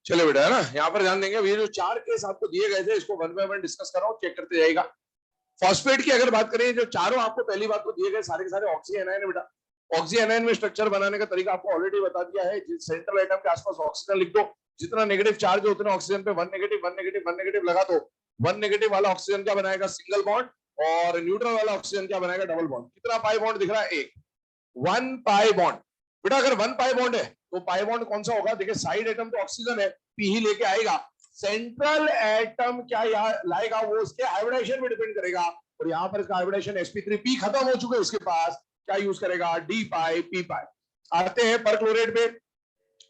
चलो बेटा, है ना, यहाँ पर ध्यान देंगे। ये जो 4 केस आपको दिए गए थे, इसको वन बाय वन डिस्कस कर रहा हूँ, चेक करते जाएगा। फॉस्फेट की अगर बात करें, जो चारों आपको पहली बात तो दिए गए सारे के सारे ऑक्सी एनायन है बेटा। ऑक्सी एनायन में स्ट्रक्चर बनाने का तरीका आपको ऑलरेडी बता दिया है। सेंट्रल एटम के आसपास ऑक्सीजन लिख दो, जितना नेगेटिव चार्ज हो उतना ऑक्सीजन पे 1 नेगेटिव 1 नेगेटिव 1 नेगेटिव लगा दो। 1 नेगेटिव वाला ऑक्सीजन क्या बनाएगा? Single bond. और न्यूट्रल वाला ऑक्सीजन क्या बनाएगा? Double bond. कितना पाई बॉन्ड दिख रहा है? एक। 1 पाई बॉन्ड बेटा। अगर 1 पाई बॉन्ड है तो पाई बॉन्ड कौन सा होगा? देखिए, साइड एटम तो ऑक्सीजन है, पी ही लेके आएगा। सेंट्रल एटम क्या लाएगा? वो उसके हाइब्रिडेशन में डिपेंड करेगा। और यहाँ पर इसका हाइब्रिडेशन sp3, पी खत्म हो चुके उसके पास, क्या यूज करेगा? डी पाई पी पाई। आते हैं परक्लोरेट पे।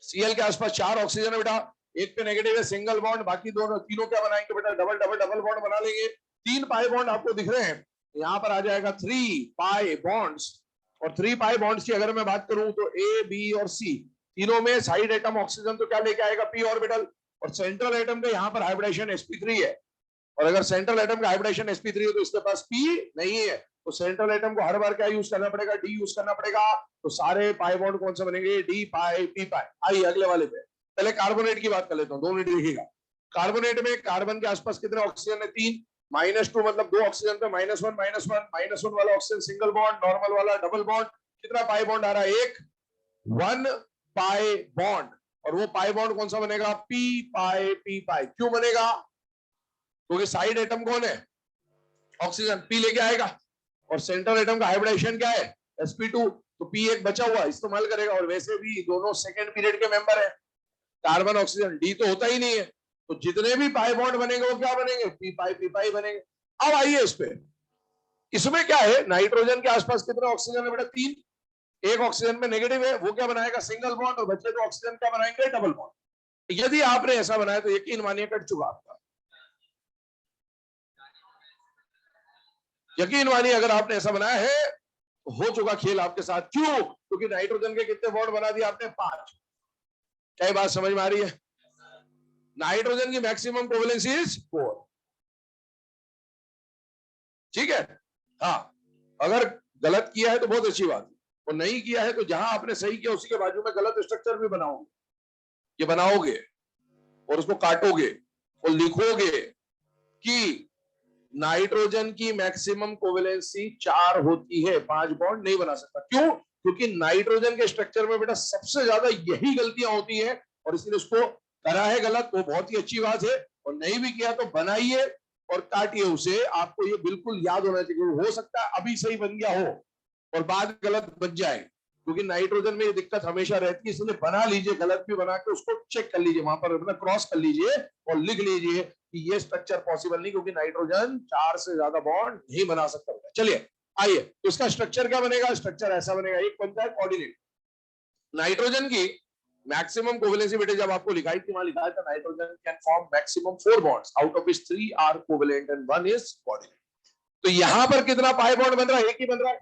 Cl के आसपास 4 ऑक्सीजन है बेटा, एक पे नेगेटिव है सिंगल बॉन्ड, बाकी दोनों तीनों क्या बनाएंगे बेटा? डबल डबल डबल बॉन्ड बना लेंगे। 3 पाई बॉन्ड आपको दिख रहे हैं, यहाँ पर आ जाएगा 3 पाई बॉन्ड्स। और 3 पाई बॉन्ड्स की अगर मैं बात करूं तो ए, बी और सी तीनों में साइड एटम ऑक्सीजन तो क्या लेके आएगा? P orbital. और सेंट्रल एटम के यहाँ पर हाइब्रिडेशन sp3 है। और अगर सेंट्रल एटम का हाइब्रिडेशन sp3 है तो इसके पास p नहीं है, तो सेंट्रल एटम को हर बार क्या यूज करना पड़ेगा? डी यूज करना पड़ेगा। तो सारे पाई बॉन्ड कौन से बनेंगे? डी पाई पी पाई। आइए अगले वाले पे, पहले कार्बोनेट की बात कर लेता हूँ, 2 मिनट देखिएगा। कार्बोनेट में कार्बन के आसपास कितने ऑक्सीजन है? 3। -2 मतलब 2 ऑक्सीजन पे -1 -1 वाला ऑक्सीजन सिंगल बॉन्ड, नॉर्मल वाला डबल बॉन्ड। कितना पाई बॉन्ड आ रहा है? एक। 1 पाई बॉन्ड। और वो पाई बॉन्ड कौन सा बनेगा? पी पाई पी पाई। क्यों बनेगा? क्योंकि साइड एटम कौन है? ऑक्सीजन, पी लेके आएगा। और सेंट्रल एटम का हाइब्रिडेशन क्या है? sp2। तो पी एक बचा हुआ इस्तेमाल करेगा। और वैसे भी दोनों सेकेंड पीरियड के मेंबर है, कार्बन ऑक्सीजन, डी तो होता ही नहीं है। तो जितने भी पाई बॉन्ड बनेंगे वो क्या बनेंगे? पी पाई बनेंगे। अब आइए इस पे, इसमें क्या है? नाइट्रोजन के आसपास कितने ऑक्सीजन है बेटा? 3। एक ऑक्सीजन में नेगेटिव है, वो क्या बनाएगा? Single bond. और बचे 2 ऑक्सीजन क्या बनाएंगे? Double bond. यदि आपने ऐसा बनाया तो यकीन मानिए कट चुका आपका। यकीन मानिए अगर आपने ऐसा बनाया है तो हो चुका खेल आपके साथ। क्यों? क्योंकि नाइट्रोजन के कितने बॉन्ड बना दिए आपने? 5। क्या बात समझ में आ रही है? नाइट्रोजन की मैक्सिमम कोवेलेंसी इज 4। ठीक है। हाँ, अगर गलत किया है तो बहुत अच्छी बात है, और नहीं किया है तो जहां आपने सही किया उसी के बाजू में गलत स्ट्रक्चर भी बनाओगे। ये बनाओगे और उसको काटोगे और लिखोगे कि नाइट्रोजन की मैक्सिमम कोवेलेंसी 4 होती है, 5 बॉन्ड नहीं बना सकता। क्यों? क्योंकि नाइट्रोजन के स्ट्रक्चर में बेटा सबसे ज्यादा यही गलतियां होती है, और इसलिए उसको करा है गलत, वो बहुत ही अच्छी बात है। और नहीं भी किया तो बनाइए और काटिए उसे। आपको ये बिल्कुल याद होना चाहिए। हो सकता है अभी सही बन गया हो और बाद गलत बन जाए, क्योंकि नाइट्रोजन में ये दिक्कत हमेशा रहती है। इसलिए बना लीजिए, गलत भी बना के उसको चेक कर लीजिए, वहां पर अपना क्रॉस कर लीजिए और लिख लीजिए कि ये स्ट्रक्चर पॉसिबल नहीं, क्योंकि नाइट्रोजन 4 से ज्यादा बॉन्ड नहीं बना सकता। चलिए आइए, तो इसका स्ट्रक्चर क्या बनेगा? स्ट्रक्चर ऐसा बनेगा, एक बनता है कोऑर्डिनेट। नाइट्रोजन की मैक्सिमम कोवेलेंसी बेटे जब आपको लिखाई थी, वहां लिखा था nitrogen can form maximum 4 bonds, out of which 3 are covalent and 1 is coordinate. तो यहां पर कितना पाई बॉन्ड बन रहा है? एक ही बन रहा है,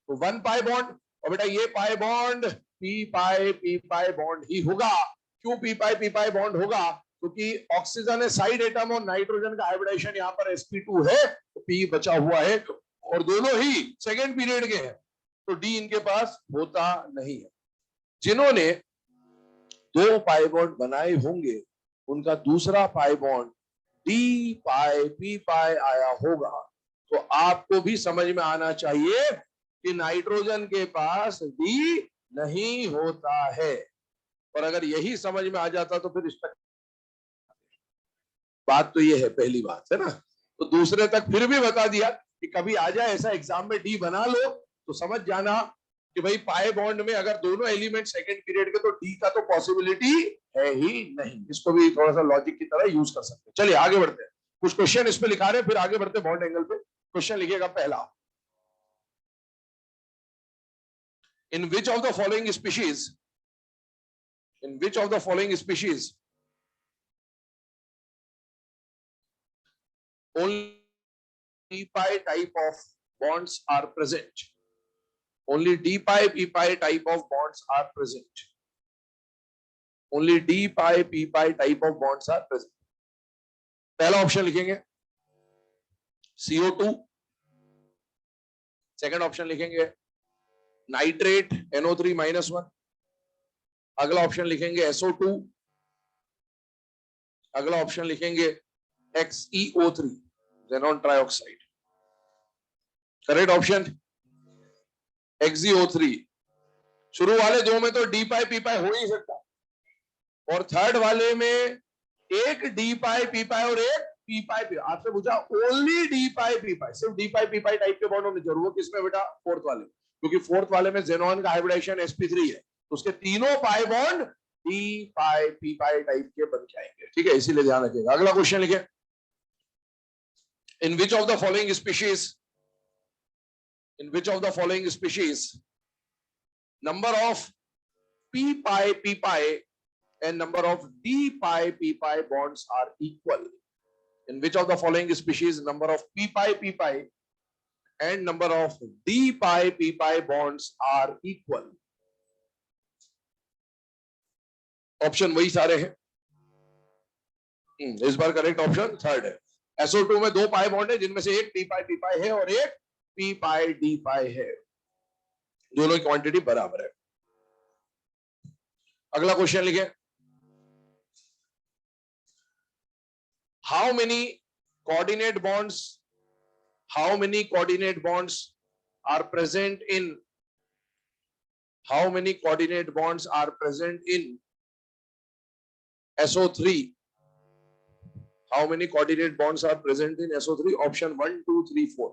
तो 1 पाई बॉन्ड। और बेटा ये pi bond P pi bond ही होगा। क्यों पी पाई बॉन्ड होगा? क्योंकि ऑक्सीजन है साइड एटम और नाइट्रोजन का हाइब्रिडेशन यहाँ पर sp2 है, तो पी बचा हुआ है, और दोनों ही सेकेंड पीरियड के हैं, तो डी इनके पास होता नहीं है। जिन्होंने 2 पाई बॉन्ड बनाए होंगे उनका दूसरा pi bond D pi P पाई आया होगा। तो आपको भी समझ में आना चाहिए कि नाइट्रोजन के पास डी नहीं होता है। और अगर यही समझ में आ जाता तो फिर बात तो ये है, पहली बात है ना। तो दूसरे तक फिर भी बता दिया कि कभी आ जाए ऐसा एग्जाम में डी बना लो तो समझ जाना कि भाई पाई बॉन्ड में अगर दोनों एलिमेंट सेकंड पीरियड के तो डी का तो पॉसिबिलिटी है ही नहीं। इसको भी थोड़ा सा लॉजिक की तरह यूज कर सकते हैं। चलिए आगे बढ़ते हैं, कुछ क्वेश्चन इस पे लिखा रहे, फिर आगे बढ़ते बॉन्ड एंगल पे। क्वेश्चन लिखिएगा पहला, in which of the following species only d pi type of bonds are present? Only d pi p pi type of bonds are present. Only d pi p pi type of bonds are present. पहला option लिखेंगे CO2, second option लिखेंगे nitrate NO3-1, अगला option लिखेंगे SO2, अगला option लिखेंगे XeO3 xenon trioxide. Correct option XeO3। शुरू वाले दो में तो डी पाई पी पाई हो ही सकता, और थर्ड वाले में एक डी पाई पी पाई और एक पी पाई पी। आपसे पूछा ओनली डी पाई पी पाई, सिर्फ डी पाई पी पाई टाइप के बॉन्ड होने जरूर। वो किसमें बेटा? फोर्थ वाले, क्योंकि फोर्थ वाले में जेनॉन का हाइब्रिडेशन sp3 है, तो उसके तीनों pi bond D pi P पाई टाइप के बन के आएंगे। ठीक है, इसीलिए ध्यान रखिएगा। अगला क्वेश्चन लिखे, in which of the following species, in which of the following species number of p pi p pi and number of d pi p pi bonds are equal? In which of the following species number of p pi p pi and number of d pi p pi bonds are equal? Option वही सारे हैं। इस बार correct option third है। SO2 में दो पाई bond है, जिनमें से एक p pi p pi है और एक p pi d pi है, दोनों की क्वांटिटी बराबर है। अगला क्वेश्चन लिखे, how many coordinate bonds are present in SO3? How many coordinate bonds are present in SO3? Option 1, 2, 3, 4.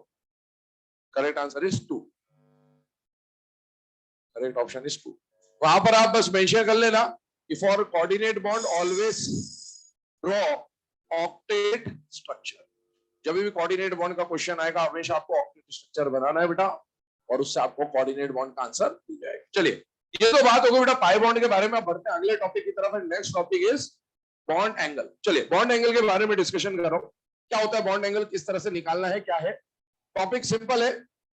Correct answer is 2. Correct option is 2. वहां पर आप बस मेंशन कर लेना कि for coordinate bond always draw octet structure. जब भी coordinate bond का क्वेश्चन आएगा हमेशा आपको ऑक्टेट स्ट्रक्चर बनाना है बेटा, और उससे आपको कोऑर्डिनेट बॉन्ड का आंसर मिल जाएगा। चलिए, ये तो बात होगी बेटा पाई बॉन्ड के बारे में। बढ़ते हैं अगले टॉपिक की तरफ। Next topic is bond angle. चलिए, बॉन्ड एंगल के बारे में डिस्कशन कर रहा हूं। क्या होता है बॉन्ड एंगल, किस तरह से निकालना है, क्या है? टॉपिक सिंपल है,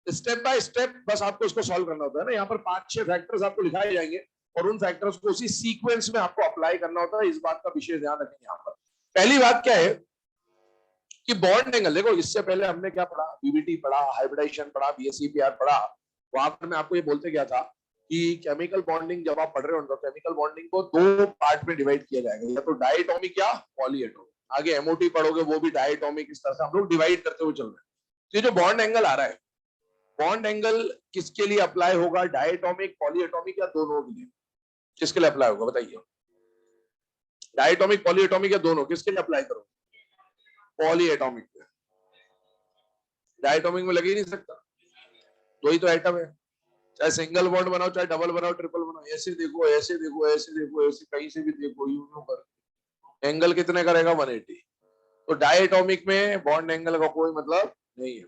स्टेप बाय स्टेप बस आपको इसको सॉल्व करना होता है ना। यहाँ पर 5-6 फैक्टर्स आपको लिखाए जाएंगे और उन फैक्टर्स को उसी सीक्वेंस में आपको अप्लाई करना होता है। इस बात का विशेष ध्यान रखें। यहाँ पर पहली बात क्या है कि बॉन्ड एंगल, देखो इससे पहले हमने क्या पढ़ा, बीबीटी पढ़ा, हाइब्रिडाइजेशन पढ़ा, बीएसईपीआर पढ़ा। वहां पर मैं आपको ये बोलते गया था कि केमिकल बॉन्डिंग जब आप पढ़ रहे हो तो केमिकल बॉन्डिंग को दो पार्ट में डिवाइड किया जाएगा, या तो डायटोमिक या पॉलीएटोमिक। आगे एमओटी पढ़ोगे वो भी डायटोमिक। इस तरह से हम लोग डिवाइड करते हुए चल रहे हैं। तो ये जो बॉन्ड एंगल आ रहा है, बॉन्ड एंगल किसके लिए अप्लाई होगा? डायटोमिक, पॉलीएटोमिक या दोनों के लिए? किसके लिए अप्लाई होगा बताइए? डायटोमिक, पॉलीएटोमिक या दोनों? किसके लिए अप्लाई करो? पॉलीएटोमिक। डायटोमिक में लग ही नहीं सकता, दो ही तो एटम है। चाहे सिंगल बॉन्ड बनाओ, चाहे डबल बनाओ, ट्रिपल बनाओ, ऐसे देखो, ऐसे देखो, ऐसे देखो, ऐसे कहीं से भी देखो, यूं कर एंगल कितने करेगा? 180। तो डायटोमिक में बॉन्ड एंगल का कोई मतलब नहीं है।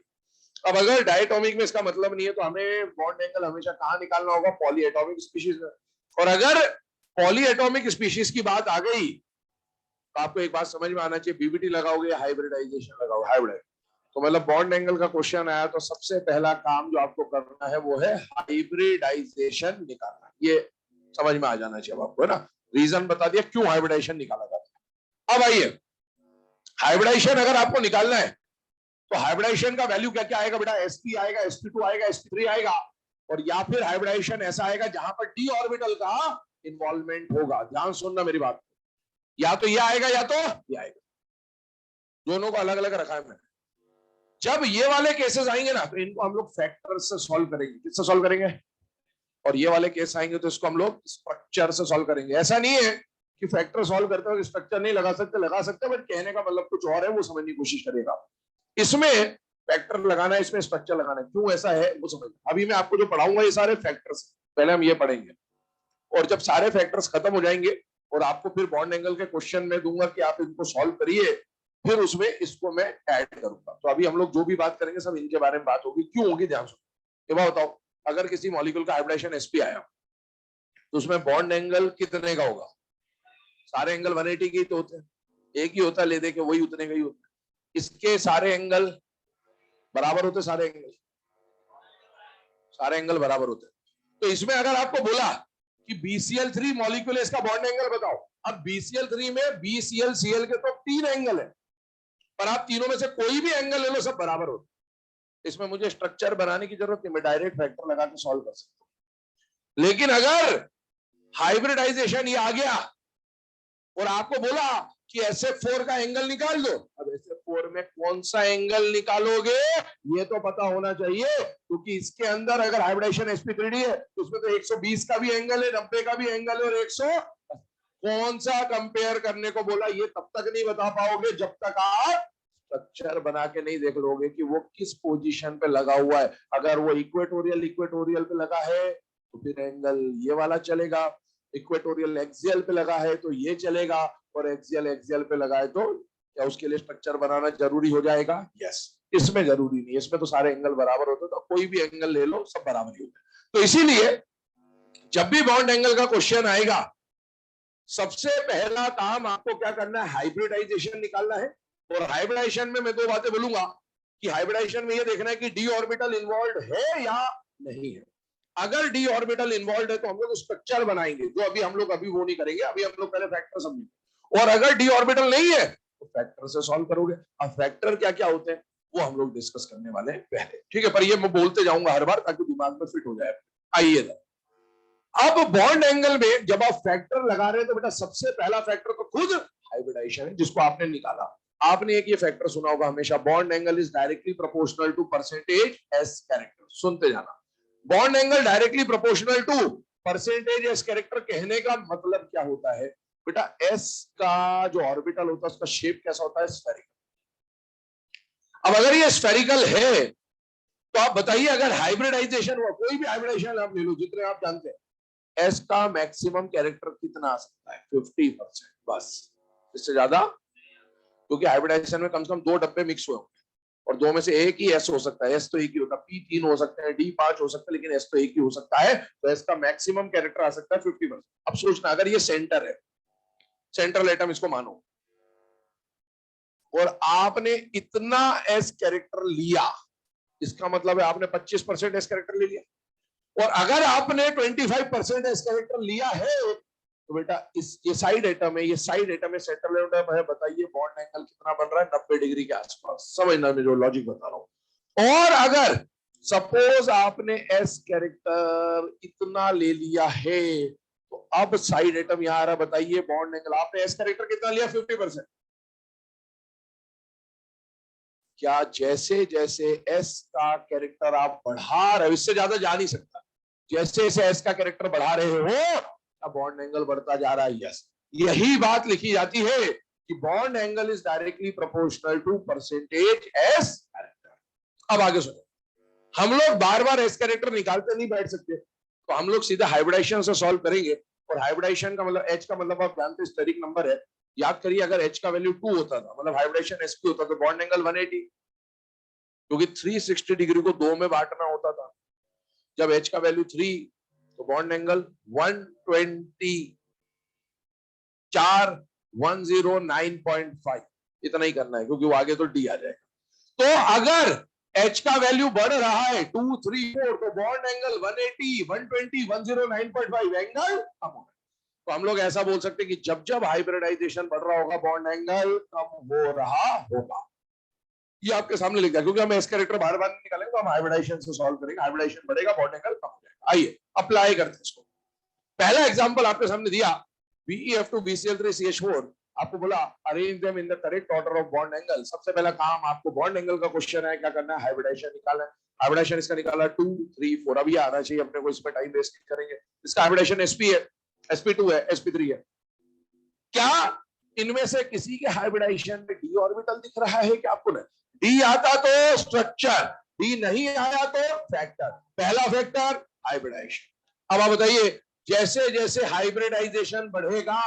अब अगर डायटोमिक में इसका मतलब नहीं है तो हमें बॉन्ड एंगल हमेशा कहां निकालना होगा? पॉलीएटोमिक स्पीशीज में। और अगर पॉलीएटोमिक स्पीशीज की बात आ गई तो आपको एक बात समझ में आना चाहिए, बीबीटी लगाओगे, हाइब्रिडाइजेशन लगाओगे, हाइब्रिड, तो मतलब बॉन्ड एंगल का क्वेश्चन आया तो सबसे पहला काम जो आपको करना है वो है हाइब्रिडाइजेशन निकालना। ये समझ में आ जाना चाहिए आपको, है ना। रीजन बता दिया क्यों हाइब्रिडाइजेशन निकाला जाता है। अब आइए, हाइब्रिडाइजेशन अगर आपको निकालना है तो हाइब्रिडाइजेशन का वैल्यू क्या क्या आएगा बेटा? sp आएगा, sp2 आएगा, sp3 आएगा, और या फिर हाइब्रिडाइजेशन ऐसा आएगा जहां पर d ऑर्बिटल का इन्वॉल्वमेंट होगा। ध्यान सुनना मेरी बात, या तो ये आएगा या तो ये आएगा, दोनों को अलग अलग रखा है मैंने। जब ये वाले केसेस आएंगे ना तो इनको हम लोग फैक्टर से सॉल्व करेंगे। किससे सॉल्व करेंगे? और ये वाले केस आएंगे तो इसको हम लोग स्ट्रक्चर से सॉल्व करेंगे। ऐसा नहीं है कि फैक्टर सॉल्व करते हो स्ट्रक्चर नहीं लगा सकते, लगा सकते, बट कहने का मतलब कुछ और है, वो समझने की कोशिश करेगा। इसमें फैक्टर लगाना है, इसमें स्ट्रक्चर लगाना है, क्यों ऐसा है वो समझ। अभी मैं आपको जो पढ़ाऊंगा ये सारे फैक्टर्स, पहले हम ये पढ़ेंगे, और जब सारे फैक्टर्स खत्म हो जाएंगे और आपको फिर बॉन्ड एंगल के क्वेश्चन में दूंगा कि आप इनको सॉल्व करिए, फिर उसमें इसको मैं ऐड करूंगा। तो अभी हम लोग जो भी बात करेंगे सब इनके बारे में बात होगी। क्यों होगी? ध्यान सुनो। ये बात बताओ, अगर किसी मॉलिक्यूल का हाइब्रिडाइजेशन sp आया तो उसमें बॉन्ड एंगल कितने का होगा? सारे एंगल 180 के ही तो होते हैं, एक ही होता है, ले दे के वही उतने का ही होता है। इसके सारे एंगल बराबर होते, सारे एंगल बराबर होते। तो इसमें अगर आपको बोला कि BCl3 मॉलिक्यूल है, इसका बॉन्ड एंगल बताओ। अब BCl3 में BCl-Cl के तो 3 एंगल है, पर आप तीनों में से कोई भी एंगल ले लो, सब बराबर होते। इसमें मुझे स्ट्रक्चर बनाने की जरूरत नहीं, मैं डायरेक्ट फैक्टर लगा के सॉल्व कर सकता हूं। लेकिन अगर हाइब्रिडाइजेशन ये आ गया और आपको बोला कि SF4 का एंगल निकाल दो। अब SF4 में कौन सा एंगल निकालोगे ये तो पता होना चाहिए, क्योंकि इसके अंदर अगर हाइब्रिडाइजेशन sp3d है तो उसमें तो 120 का भी एंगल है, 90 का भी एंगल है और 100 कौन सा कंपेयर करने को बोला ये तब तक नहीं बता पाओगे जब तक आप स्ट्रक्चर बना के नहीं देख लोगे कि वो किस पोजीशन पे लगा हुआ है। अगर वो इक्वेटोरियल पे लगा है तो फिर एंगल ये वाला चलेगा, इक्वेटोरियल एक्सियल पे लगा है तो ये चलेगा, और एक्सियल पे लगा है तो क्या उसके लिए स्ट्रक्चर बनाना जरूरी हो जाएगा? यस। इसमें जरूरी नहीं, इसमें तो सारे एंगल बराबर होते, तो कोई भी एंगल ले लो सब बराबर ही होते। तो इसीलिए जब भी बॉन्ड एंगल का क्वेश्चन आएगा सबसे पहला काम आपको क्या करना है, हाइब्रिडाइजेशन निकालना है। और हाइब्रिडाइजेशन में मैं दो बातें बोलूंगा कि हाइब्रिडाइजेशन में ये देखना है कि डी ऑर्बिटल इन्वॉल्व है या नहीं है। अगर डी ऑर्बिटल इन्वॉल्व है तो हम लोग स्ट्रक्चर बनाएंगे, जो अभी हम लोग वो नहीं करेंगे, अभी हम लोग पहले फैक्टर समझेंगे। और अगर डी ऑर्बिटल नहीं है तो फैक्टर से सॉल्व करोगे। अब फैक्टर क्या क्या होते हैं वो हम लोग डिस्कस करने वाले हैं पहले, ठीक है, पर ये मैं बोलते जाऊंगा हर बार ताकि दिमाग में फिट हो जाए। आइए अब बॉन्ड एंगल में जब आप फैक्टर लगा रहे हैं तो बेटा सबसे पहला फैक्टर तो खुद हाइब्रिडाइजेशन है जिसको आपने निकाला। आपने एक ये फैक्टर सुना होगा हमेशा, bond angle is directly proportional to percentage S character. सुनते जाना, bond angle directly proportional to percentage S character कहने का मतलब क्या होता है बेटा, एस का जो ऑर्बिटल होता है उसका शेप कैसा होता है, स्फेरिकल। अब अगर ये स्फेरिकल है तो आप बताइए अगर हाइब्रिडाइजेशन हुआ, कोई भी हाइब्रिडाइजेशन आप ले लो जितने आप जानते हैं, एस का मैक्सिमम कैरेक्टर कितना आ सकता है, 50%, बस, इससे ज्यादा, क्योंकि हाइब्रिडाइजेशन में कम से कम 2 डब्बे मिक्स हुए होंगे और 2 में से एक ही एस हो सकता है, एस तो एक ही होता है, पी 3 हो सकते हैं, डी 5 हो सकता है, लेकिन एस तो एक ही हो सकता है, तो एस का मैक्सिमम कैरेक्टर आ सकता है 50%। अब सोचना अगर ये सेंटर है, सेंट्रल एटम इसको मानो, और आपने इतना एस कैरेक्टर लिया, इसका मतलब है आपने 25% एस कैरेक्टर ले लिया। और अगर आपने 25% एस कैरेक्टर लिया है तो बेटा ये साइड एटम है, ये साइड एटम है, सेंट्रल एटम है, बताइए बॉन्ड एंगल कितना बन रहा है, 90 डिग्री के आसपास। समझना मैं जो लॉजिक बता रहा हूं। और अगर सपोज आपने एस कैरेक्टर इतना ले लिया है तो अब साइड एटम यहां आ रहा, बताइए बॉन्ड एंगल, आपने एस कैरेक्टर कितना लिया, 50%। क्या जैसे जैसे एस का कैरेक्टर आप बढ़ा रहे हो, इससे ज्यादा जा नहीं सकता, जैसे जैसे एस का कैरेक्टर बढ़ा रहे हो बॉन्ड एंगल बढ़ता जा रहा है। यस, यही बात लिखी जाती है कि bond angle is directly proportional to percentage S character. अब आगे सुनो, हम लोग बार बार एस कैरेक्टर निकालते नहीं बैठ सकते, तो हम लोग सीधा हाइब्रिडाइजेशन से सॉल्व करेंगे। और हाइब्रिडाइजेशन का मतलब एच का मतलब आप जानते हैं स्टेरिक नंबर है, याद करिए अगर एच का वैल्यू 2 होता था मतलब हाइब्रिडेशन एसपी होता तो बॉन्ड एंगल 180, क्योंकि 360 डिग्री को 2 में बांटना होता था। जब एच का वैल्यू 3 तो बॉन्ड एंगल 120 109.5 इतना ही करना है, क्योंकि वो आगे तो डी आ जाएगा। तो अगर एच का वैल्यू बढ़ रहा है 2, 3, 4 तो बॉन्ड एंगल 180, 120, 109.5 एंगल कम होगा। तो हम लोग ऐसा बोल सकते हैं कि जब जब हाइब्रिडाइजेशन बढ़ रहा होगा बॉन्ड एंगल कम हो रहा होगा। ये आपके सामने लिखा है, क्योंकि हम एस कैरेक्टर बार बार निकालेंगे तो हम हाइब्रिडाइजेशन से सॉल्व करेंगे, हाइब्रिडाइजेशन बढ़ेगा बॉन्ड एंगल कम हो जाएगा। आइए अप्लाई करते हैं इसको। पहला एग्जांपल आपके सामने दिया, BeF2 BCl3 CH4, आपको बोला arrange them in the correct order of bond angle. सबसे पहला काम आपको बॉन्ड एंगल का क्वेश्चन है, क्या करना है, हाइब्रिडाइजेशन निकालना है। हाइब्रिडाइजेशन इसका निकाला 2, 3, 4, अभी आना चाहिए अपने को, इसमें टाइम वेस्ट नहीं करेंगे। इसका हाइब्रिडाइजेशन sp है, sp2 है, sp3 है। क्या इनमें से किसी के हाइब्रिडाइजेशन में डी ऑर्बिटल दिख रहा है क्या आपको? नहीं, डी आता तो स्ट्रक्चर, डी नहीं आया तो फैक्टर। पहला फैक्टर हाइब्रिडाइजेशन। अब आप बताइए जैसे जैसे हाइब्रिडाइजेशन बढ़ेगा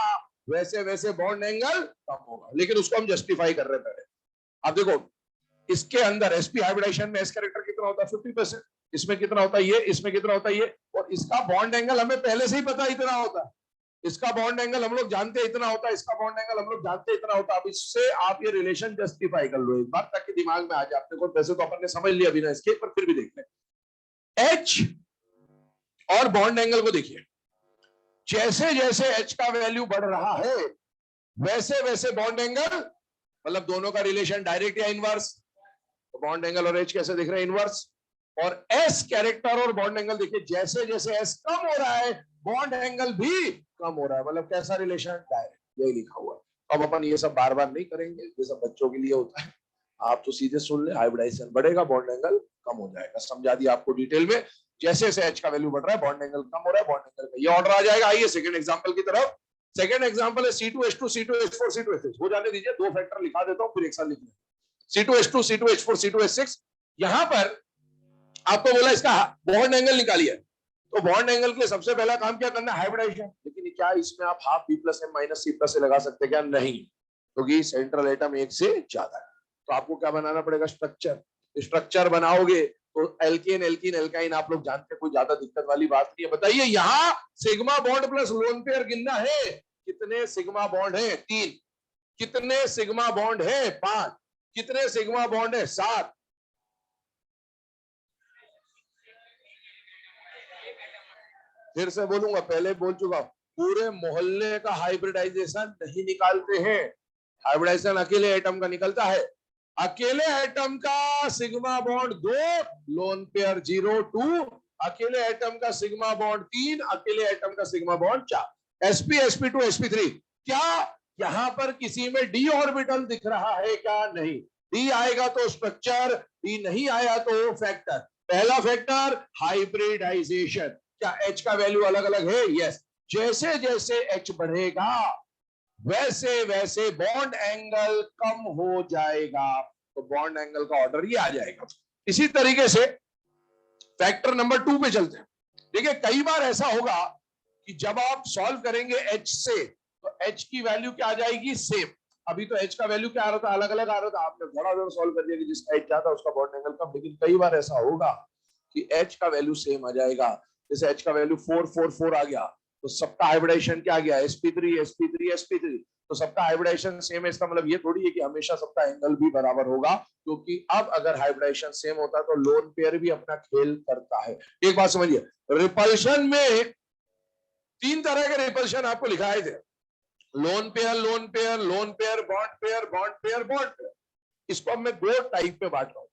वैसे वैसे बॉन्ड एंगल कम होगा, लेकिन उसको हम जस्टिफाई कर रहे हैं पहले। अब देखो इसके अंदर sp हाइब्रिडाइजेशन में एस कैरेक्टर कितना होता है, 50%, इसमें कितना होता है ये, इसमें कितना होता है ये, और इसका बॉन्ड एंगल हमें पहले से ही पता इतना होता है। इसका बॉन्ड एंगल हम लोग जानते इतना होता है, इसका बॉन्ड एंगल हम लोग जानते इतना होता है। अब इससे आप ये रिलेशन जस्टिफाई कर लो एक बार, ताकि दिमाग में आ जाए अपने को। वैसे तो अपन ने समझ लिया बिना इसके, पर फिर भी देख लें। एच और बॉन्ड एंगल को देखिए, जैसे जैसे एच का वैल्यू बढ़ रहा है वैसे वैसे बॉन्ड एंगल, मतलब दोनों का रिलेशन डायरेक्ट या इनवर्स, तो बॉन्ड एंगल और एच कैसे दिख रहे हैं, इनवर्स। और एस कैरेक्टर और बॉन्ड एंगल देखिए, जैसे जैसे एस कम हो रहा है बॉन्ड एंगल भी कम हो रहा है, मतलब कैसा रिलेशन, डायरेक्ट, यही लिखा हुआ है। अब अपन ये सब बार बार नहीं करेंगे, ये सब बच्चों के लिए होता है। आप तो सीधे सुन ले, हाइब्रिडाइजेशन बढ़ेगा बॉन्ड एंगल कम हो जाएगा, समझा दिया आपको डिटेल में। जैसे जैसे एच का वैल्यू बढ़ रहा है बॉन्ड एंगल कम हो रहा है, बॉन्ड एंगल का ये ऑर्डर आ जाएगा। आइए सेकंड एग्जांपल की तरफ। सेकंड एग्जांपल है C2H2 C2H4 C2H6। हो जाने दीजिए, दो फैक्टर लिखा देता हूं फिर एक साथ लिख लें। C2H2 C2H4 C2H6। यहां पर आपको बोला इसका बॉन्ड एंगल निकालिए, तो बॉन्ड एंगल के लिए सबसे पहला काम क्या करना है, हाइब्रिडाइजेशन। लेकिन क्या इसमें आप half B plus M minus C plus से लगा सकते हैं क्या? नहीं, क्योंकि सेंट्रल एटम एक से ज्यादा है। तो आपको क्या बनाना पड़ेगा, स्ट्रक्चर। स्ट्रक्चर बनाओगे तो एल्केन एल्कीन एल्काइन आप लोग जानते हैं, कोई ज्यादा दिक्कत वाली बात नहीं है। बताइए यहाँ sigma bond plus lone pair गिनना है, कितने सिग्मा बॉन्ड है? 3। कितने सिग्मा बॉन्ड है? 5। कितने सिग्मा बॉन्ड है? 7। फिर से बोलूंगा, पहले बोल चुका, पूरे मोहल्ले का हाइब्रिडाइजेशन नहीं निकालते हैं। हाइब्रिडाइजेशन अकेले एटम का निकलता है। अकेले एटम का सिग्मा बॉन्ड 2, लोन पेयर 0 2। अकेले एटम का सिग्मा बॉन्ड 3, अकेले एटम का sigma bond 4। sp sp2 sp3। क्या यहां पर किसी में d ऑर्बिटल दिख रहा है क्या? नहीं। d आएगा तो स्ट्रक्चर, d नहीं आया तो फैक्टर। पहला फैक्टर हाइब्रिडाइजेशन। क्या h का वैल्यू अलग अलग है? यस। जैसे जैसे h बढ़ेगा वैसे वैसे बॉन्ड एंगल कम हो जाएगा, तो बॉन्ड एंगल का ऑर्डर ये आ जाएगा। इसी तरीके से फैक्टर नंबर 2 पे चलते हैं। देखिए कई बार ऐसा होगा कि जब आप सॉल्व करेंगे h से, तो h की वैल्यू क्या आ जाएगी? सेम। अभी तो h का वैल्यू क्या आ रहा था? अलग अलग आ रहा था। आपने बड़ा जोर सॉल्व कर दिया कि जिसका h ज्यादा उसका बॉन्ड एंगल कम। लेकिन कई बार ऐसा होगा कि h का वैल्यू सेम आ जाएगा। जैसे h का वैल्यू 4 4 4 आ गया, तो सबका हाइब्रिडाइजेशन क्या आ गया? sp3 sp3 sp3। तो सबका हाइब्रिडाइजेशन सेम है, इसका मतलब ये थोड़ी है कि हमेशा सबका एंगल भी बराबर होगा, क्योंकि अब अगर हाइब्रिडाइजेशन सेम होता तो लोन पेयर भी अपना खेल करता है। एक बात समझिए, रिपल्शन में 3 तरह के रिपल्शन आपको लिखाए थे, lone pair lone pair lone pair bond pair bond pair bond pair. इसको अब मैं 2 टाइप में बांट रहा हूं।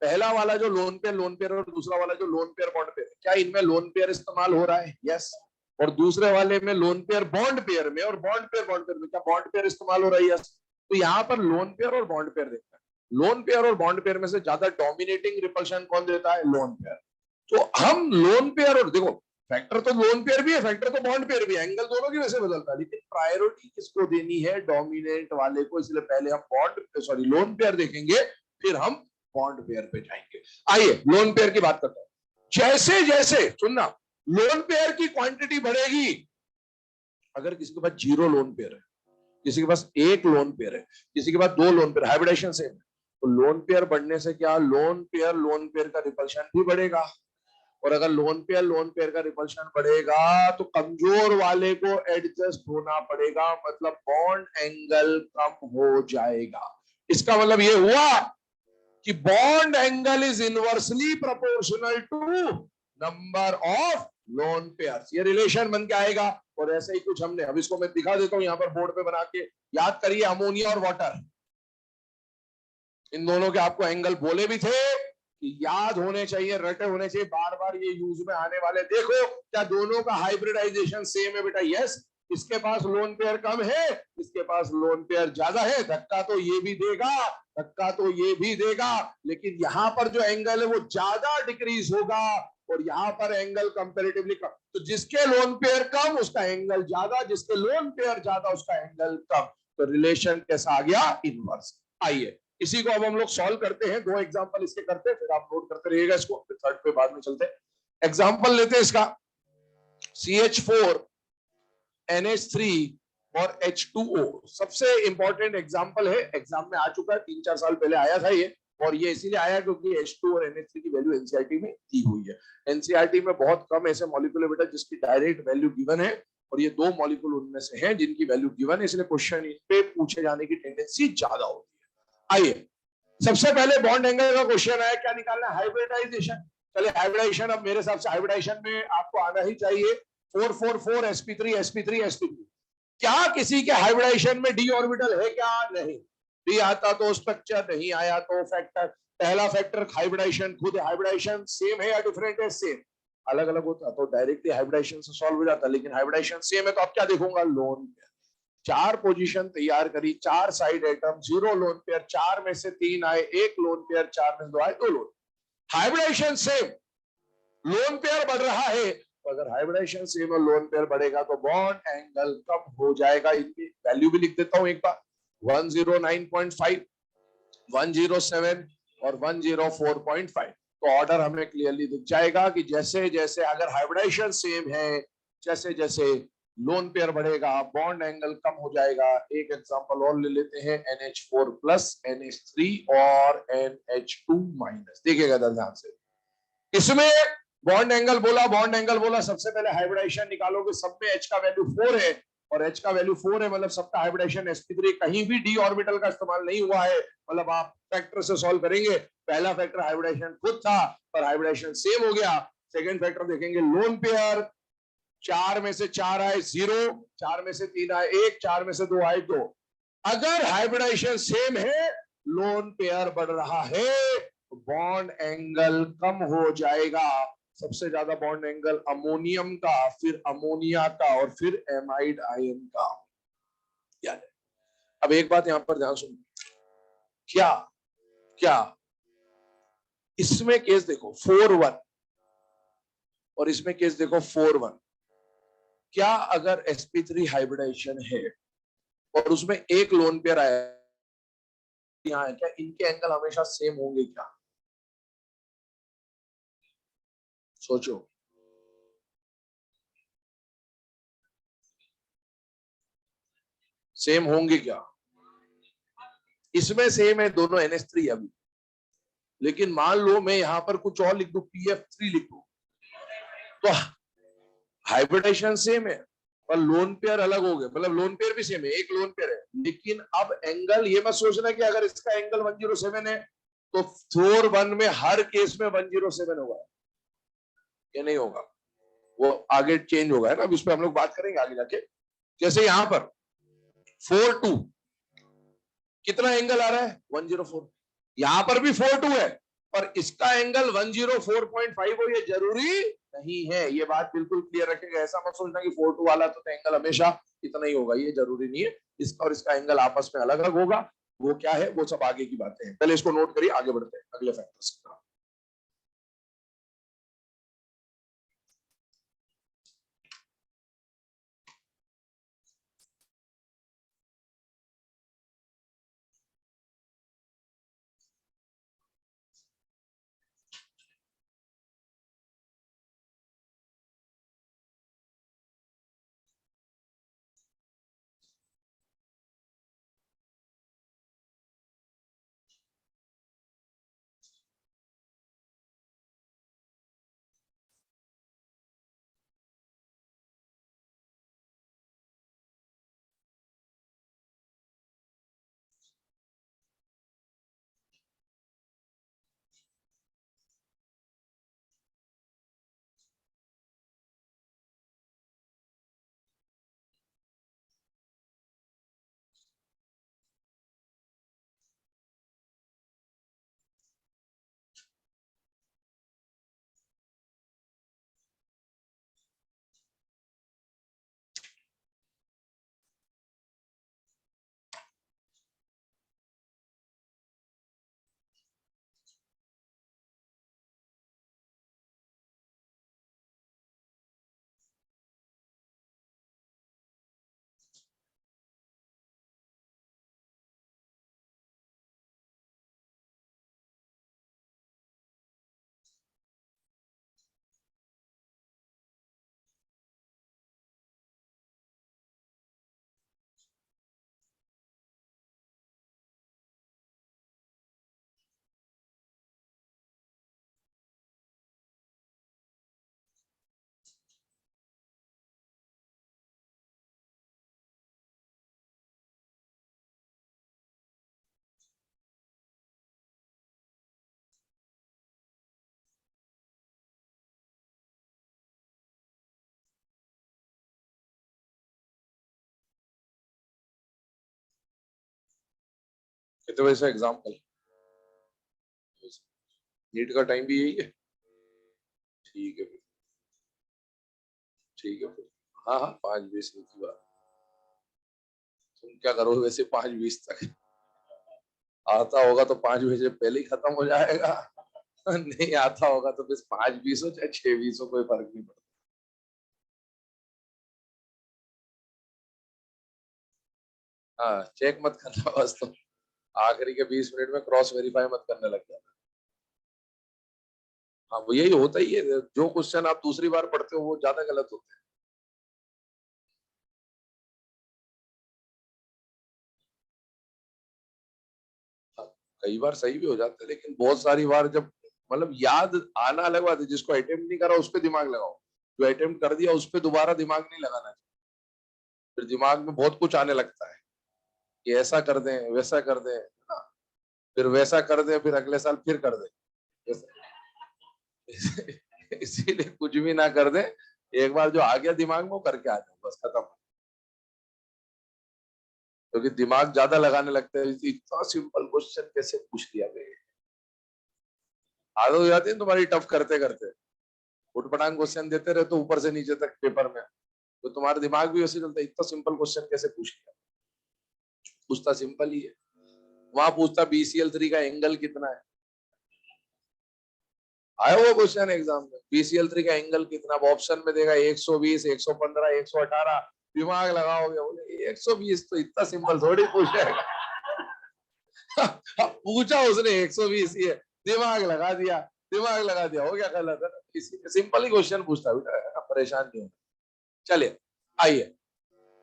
पहला वाला जो लोन पेयर और दूसरा वाला जो लोन पेयर बॉन्ड पेयर। क्या इनमें लोन पेयर इस्तेमाल हो रहा है? यस। और दूसरे वाले में लोन पेयर बॉन्ड पेयर में और बॉन्ड पेयर में क्या बॉन्ड पेयर इस्तेमाल हो रहा है? यस। तो यहाँ पर लोन पेयर और बॉन्ड पेयर देखते हैं। लोन पेयर और बॉन्ड पेयर में से ज्यादा डोमिनेटिंग रिपल्शन कौन देता है? Lone pair. तो हम लोन पेयर और देखो, फैक्टर तो लोन पेयर भी है, फैक्टर तो बॉन्ड पेयर भी है, एंगल दोनों की वैसे बदलता है, लेकिन प्रायोरिटी किसको देनी है? डोमिनेंट वाले को। इसलिए पहले हम लोन पेयर देखेंगे, फिर हम बॉन्ड पेयर पे जाएंगे। आइए लोन पेयर की बात करते हैं। जैसे जैसे सुनना, लोन पेयर की क्वांटिटी बढ़ेगी, अगर किसी के पास 0 लोन पेयर है, किसी के पास 1 लोन पेयर है, किसी के पास 2 लोन पेयर, हाइब्रिडाइजेशन सेम है, तो लोन पेयर बढ़ने से क्या लोन पेयर का रिपल्शन भी बढ़ेगा। और अगर लोन पेयर का रिपल्शन बढ़ेगा तो कमजोर वाले को एडजस्ट होना पड़ेगा, मतलब बॉन्ड एंगल कम हो जाएगा। इसका मतलब ये हुआ कि bond angle is inversely proportional to number of lone pairs. ये रिलेशन बन के आएगा। और ऐसे ही कुछ हमने, अब इसको मैं दिखा देता हूं यहां पर बोर्ड पे बना के। याद करिए, अमोनिया और वाटर, इन दोनों के आपको एंगल बोले भी थे कि याद होने चाहिए, रटे होने चाहिए, बार बार ये यूज में आने वाले। देखो क्या दोनों का हाइब्रिडाइजेशन सेम है बेटा? यस। इसके पास लोन पेयर कम है, इसके पास लोन पेयर ज्यादा है। धक्का तो ये भी देगा, धक्का तो ये भी देगा, लेकिन यहां पर जो एंगल है वो ज्यादा डिक्रीज होगा और यहां पर एंगल कंपैरेटिवली कम। तो जिसके लोन पेयर कम उसका एंगल ज्यादा, जिसके लोन पेयर ज्यादा उसका एंगल कम। तो रिलेशन कैसा आ गया? इनवर्स। आइए इसी को अब हम लोग सॉल्व करते हैं। 2 एग्जांपल इसके करते हैं, फिर आप नोट करते रहिएगा इसको, फिर थर्ड पे बाद में चलते हैं। एग्जांपल लेते हैं इसका, CH4 NH3 और H2O। सबसे इंपॉर्टेंट एग्जांपल है, एग्जाम में आ चुका है, 3-4 साल पहले आया था ये। और ये इसीलिए आया क्योंकि H2 और NH3 की वैल्यू एनसीईआरटी में दी हुई है। एनसीईआरटी में बहुत कम ऐसे मॉलिक्यूल है बेटा जिसकी डायरेक्ट वैल्यू गिवन है, और ये 2 मॉलिक्यूल उनमें से हैं जिनकी वैल्यू गिवन है, इसलिए क्वेश्चन इन पे पूछे जाने की टेंडेंसी ज्यादा होती है। आइए सबसे पहले बॉन्ड एंगल का क्वेश्चन है, क्या निकालना है? हाइब्रिडाइजेशन। चलिए हाइब्रिडाइजेशन, अब मेरे हिसाब से हाइब्रिडाइजेशन में आपको आना ही चाहिए 4 4 4 sp3 sp3 sp3। क्या किसी के हाइब्रिडाइजेशन में डी ऑर्बिटल है क्या? नहीं। डी आता तो स्ट्रक्चर, नहीं आया तो फैक्टर। पहला फैक्टर हाइब्रिडाइजेशन खुद है, हाइब्रिडाइजेशन सेम है या डिफरेंट है? सेम। अलग अलग होता तो डायरेक्टली हाइब्रिडाइजेशन से सॉल्व हो जाता, लेकिन हाइब्रिडाइजेशन सेम है तो अब क्या देखूंगा? Lone pair. 4 पोजीशन तैयार करी, 4 साइड एटम, 0 लोन पेयर, 4 में से 3 आए, 1 लोन पेयर, 4 में से 2 आए, 2 lone. Hybridisation same, lone pair बढ़ रहा है, तो अगर हाइब्रिडेशन सेम और लोन पेयर बढ़ेगा तो बॉन्ड एंगल कम हो जाएगा। इनकी वैल्यू भी लिख देता हूं एक बार, 109.5, 107 और 104.5। तो ऑर्डर हमें क्लियरली दिख जाएगा कि जैसे जैसे अगर हाइब्रिडेशन सेम है, जैसे जैसे लोन पेयर बढ़ेगा बॉन्ड एंगल कम हो जाएगा। एक एग्जांपल और ले लेते हैं, NH4 प्लस, NH3 और NH2 माइनस। देखिएगा ध्यान से, इसमें बॉन्ड एंगल बोला, बॉन्ड एंगल बोला, सबसे पहले हाइब्रिडेशन निकालोगे, सब में H का वैल्यू 4 है और H का वैल्यू 4 है, मतलब सबका हाइब्रिडेशन sp3, कहीं भी d ऑर्बिटल का इस्तेमाल नहीं हुआ है, मतलब आप फैक्टर से सॉल्व करेंगे। पहला फैक्टर हाइब्रिडेशन खुद था पर हाइब्रिडेशन सेम हो गया। सेकंड फैक्टर देखेंगे, लोन पेयर, 4 में से 4 आए 0, 4 में से 3 आए 1, 4 में से 2 आए 2। अगर हाइब्रिडेशन सेम है, लोन पेयर बढ़ रहा है, बॉन्ड एंगल कम हो जाएगा। सबसे ज्यादा बॉन्ड एंगल अमोनियम का, फिर अमोनिया का और फिर एमाइड आयन का। याद है? अब एक बात यहां पर ध्यान सुनो, क्या क्या इसमें केस देखो 4-1 और इसमें केस देखो 4-1। क्या अगर sp3 हाइब्रिडेशन है और उसमें एक लोन पेयर आया यहाँ है, क्या इनके एंगल हमेशा सेम होंगे क्या? सोचो, सेम होंगे क्या? इसमें सेम है दोनों NH3 अभी, लेकिन मान लो मैं यहां पर कुछ और लिख दूं, PF3 लिख दूं, तो हाइब्रिडेशन सेम है और लोन पेयर अलग हो गए, मतलब लोन पेयर भी सेम है, एक लोन पेयर है, लेकिन अब एंगल ये मत सोचना कि अगर इसका एंगल 107 है तो 4-1 में हर केस में 107 होगा, ये नहीं होगा, वो आगे चेंज होगा, है ना। अब इस पर हम लोग बात करेंगे आगे जाके। जैसे यहां पर 4-2 कितना एंगल आ रहा है? 104। यहां पर भी 4-2 है पर इसका एंगल 104.5 हो, ये जरूरी नहीं है। ये बात बिल्कुल क्लियर रखेगा, ऐसा मत सोचना कि 4-2 वाला तो एंगल हमेशा इतना ही होगा, ये जरूरी नहीं है। इसका और इसका एंगल आपस में अलग अलग होगा, वो क्या है वो सब आगे की बातें हैं। पहले इसको नोट करिए, आगे बढ़ते हैं अगले फैक्टर्स की तरफ। कितने बजे से एग्जाम्पल? नीट का टाइम भी यही है? ठीक है फिर, ठीक है फिर, हाँ हाँ 5 बजे से की बात। क्या करोगे वैसे 5:20 तक? आता होगा तो 5 बजे पहले ही खत्म हो जाएगा, नहीं आता होगा तो बस 5:20 हो चाहे 6:20 हो, कोई फर्क नहीं पड़ता। हाँ, चेक मत करना बस, तो आखिरी के 20 मिनट में क्रॉस वेरीफाई मत करने लग जाना। हाँ, वो यही होता ही है, जो क्वेश्चन आप दूसरी बार पढ़ते हो वो ज्यादा गलत होते हैं। हाँ, कई बार सही भी हो जाते हैं, लेकिन बहुत सारी बार जब मतलब याद आना अलग बात है, जिसको अटेम्प्ट नहीं करा उस पर दिमाग लगाओ, जो अटेम्प्ट कर दिया उस पर दोबारा दिमाग नहीं लगाना चाहिए। फिर दिमाग में बहुत कुछ आने लगता है कि ऐसा कर दें वैसा कर दें, हाँ, फिर वैसा कर दें, फिर अगले साल फिर कर दें। इसीलिए कुछ भी ना कर दें, एक बार जो आ गया दिमाग में वो करके आ जाओ, बस खत्म। क्योंकि दिमाग ज्यादा लगाने लगता है, इतना सिंपल क्वेश्चन कैसे पूछ लिया गया, आदत हो जाती है तुम्हारी टफ करते करते, उठपटांग क्वेश्चन देते रहे तो ऊपर से नीचे तक पेपर में, तो तुम्हारा दिमाग भी वैसे चलता है, इतना सिंपल क्वेश्चन कैसे पूछ लिया। पूछता सिंपल ही है, वहां पूछता BCl3 का एंगल कितना है, आया हुआ क्वेश्चन एग्जाम में, BCl3 का एंगल कितना, ऑप्शन में देगा 120, 115, 118, दिमाग लगाओगे, बोले 120 तो इतना सिंपल थोड़ी पूछेगा। पूछा उसने 120 ही है, दिमाग लगा दिया, दिमाग लगा दिया, हो गया गलत है। इसी सिंपल ही क्वेश्चन पूछता बेटा, परेशान नहीं होना। चलिए आइए,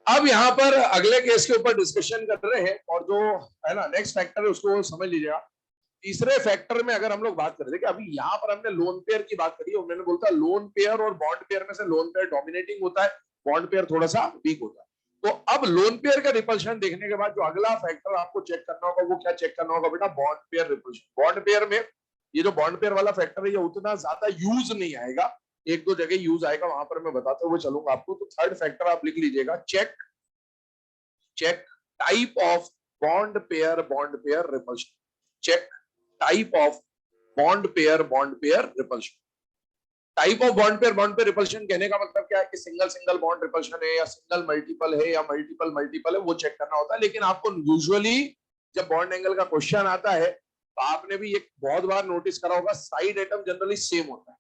अब यहाँ पर अगले केस के ऊपर डिस्कशन कर रहे हैं, और जो है ना नेक्स्ट फैक्टर है उसको समझ लीजिएगा। तीसरे फैक्टर में अगर हम लोग बात करें, देखिए अभी यहाँ पर हमने लोन पेयर की बात करी है, मैंने बोलता लोन पेयर और बॉन्ड पेयर में से लोन पेयर डोमिनेटिंग होता है, बॉन्ड पेयर थोड़ा सा वीक होता है। तो अब लोन पेयर का रिपल्शन देखने के बाद जो अगला फैक्टर आपको चेक करना होगा, वो क्या चेक करना होगा बेटा, bond pair repulsion. Bond pair में ये जो बॉन्ड पेयर वाला फैक्टर है ये उतना ज्यादा यूज नहीं आएगा, एक दो जगह यूज आएगा, वहां पर मैं बताते हुए चलूंगा आपको। तो थर्ड फैक्टर आप लिख लीजिएगा, check type of bond pair repulsion. Check type of bond pair repulsion. Type of bond pair repulsion कहने का मतलब क्या है कि सिंगल सिंगल बॉन्ड रिपल्शन है, या सिंगल मल्टीपल है, या मल्टीपल मल्टीपल है, वो चेक करना होता है। लेकिन आपको यूजुअली जब बॉन्ड एंगल का क्वेश्चन आता है तो आपने भी एक बहुत बार नोटिस करा होगा, साइड एटम जनरली सेम होता है,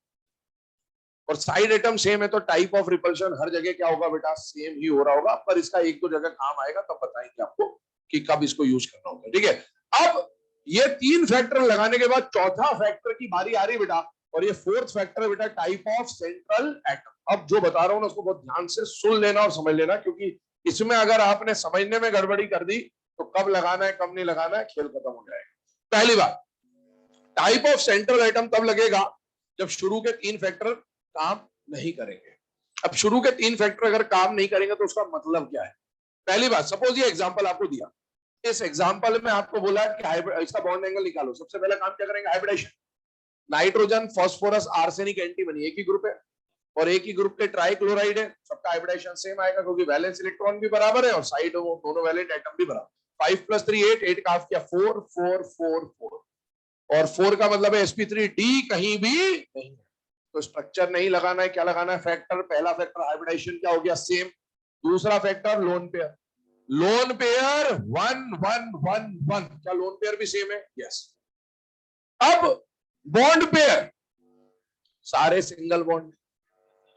और साइड एटम सेम है तो टाइप ऑफ रिपल्शन हर जगह क्या होगा बेटा, सेम ही हो रहा होगा। पर इसका एक दो जगह काम आएगा, तब बताएंगे आपको कि कब इसको यूज करना होगा, ठीक है। अब ये तीन फैक्टर लगाने के बाद चौथा फैक्टर की बारी आ रही बेटा, और ये फोर्थ फैक्टर है बेटा, टाइप ऑफ सेंट्रल एटम। अब जो बता रहा हूं ना उसको बहुत ध्यान से सुन लेना और समझ लेना, क्योंकि इसमें अगर आपने समझने में गड़बड़ी कर दी तो कब लगाना है कब नहीं लगाना है खेल खत्म हो जाएगा। पहली बात, टाइप ऑफ सेंट्रल एटम तब लगेगा जब शुरू के तीन फैक्टर काम नहीं करेंगे। अब शुरू के तीन फैक्टर अगर काम नहीं करेंगे तो उसका मतलब क्या है। पहली बात, सपोज ये एग्जांपल आपको दिया, इस एग्जांपल में आपको बोला है कि इसका बॉन्ड एंगल निकालो। सबसे पहला काम क्या करेंगे, hybridisation. Nitrogen phosphorus arsenic antimony एक ही ग्रुप है, और एक ही ग्रुप के ट्राइक्लोराइड है, सबका हाइब्रिडेशन सेम आएगा क्योंकि वैलेंस इलेक्ट्रॉन भी बराबर है और साइड दोनों वैलेंट एटम भी बराबर। 5 + 3 8, 8 का किया 4 4 4 4, और 4 का मतलब है sp3d कहीं भी नहीं है, तो स्ट्रक्चर नहीं लगाना है, क्या लगाना है, फैक्टर। पहला फैक्टर हाइब्रिडेशन क्या हो गया, सेम। दूसरा factor lone pair, lone pair 1 1 1 1, क्या लोन पेयर भी सेम है, यस। अब बॉन्ड पेयर सारे सिंगल बॉन्ड,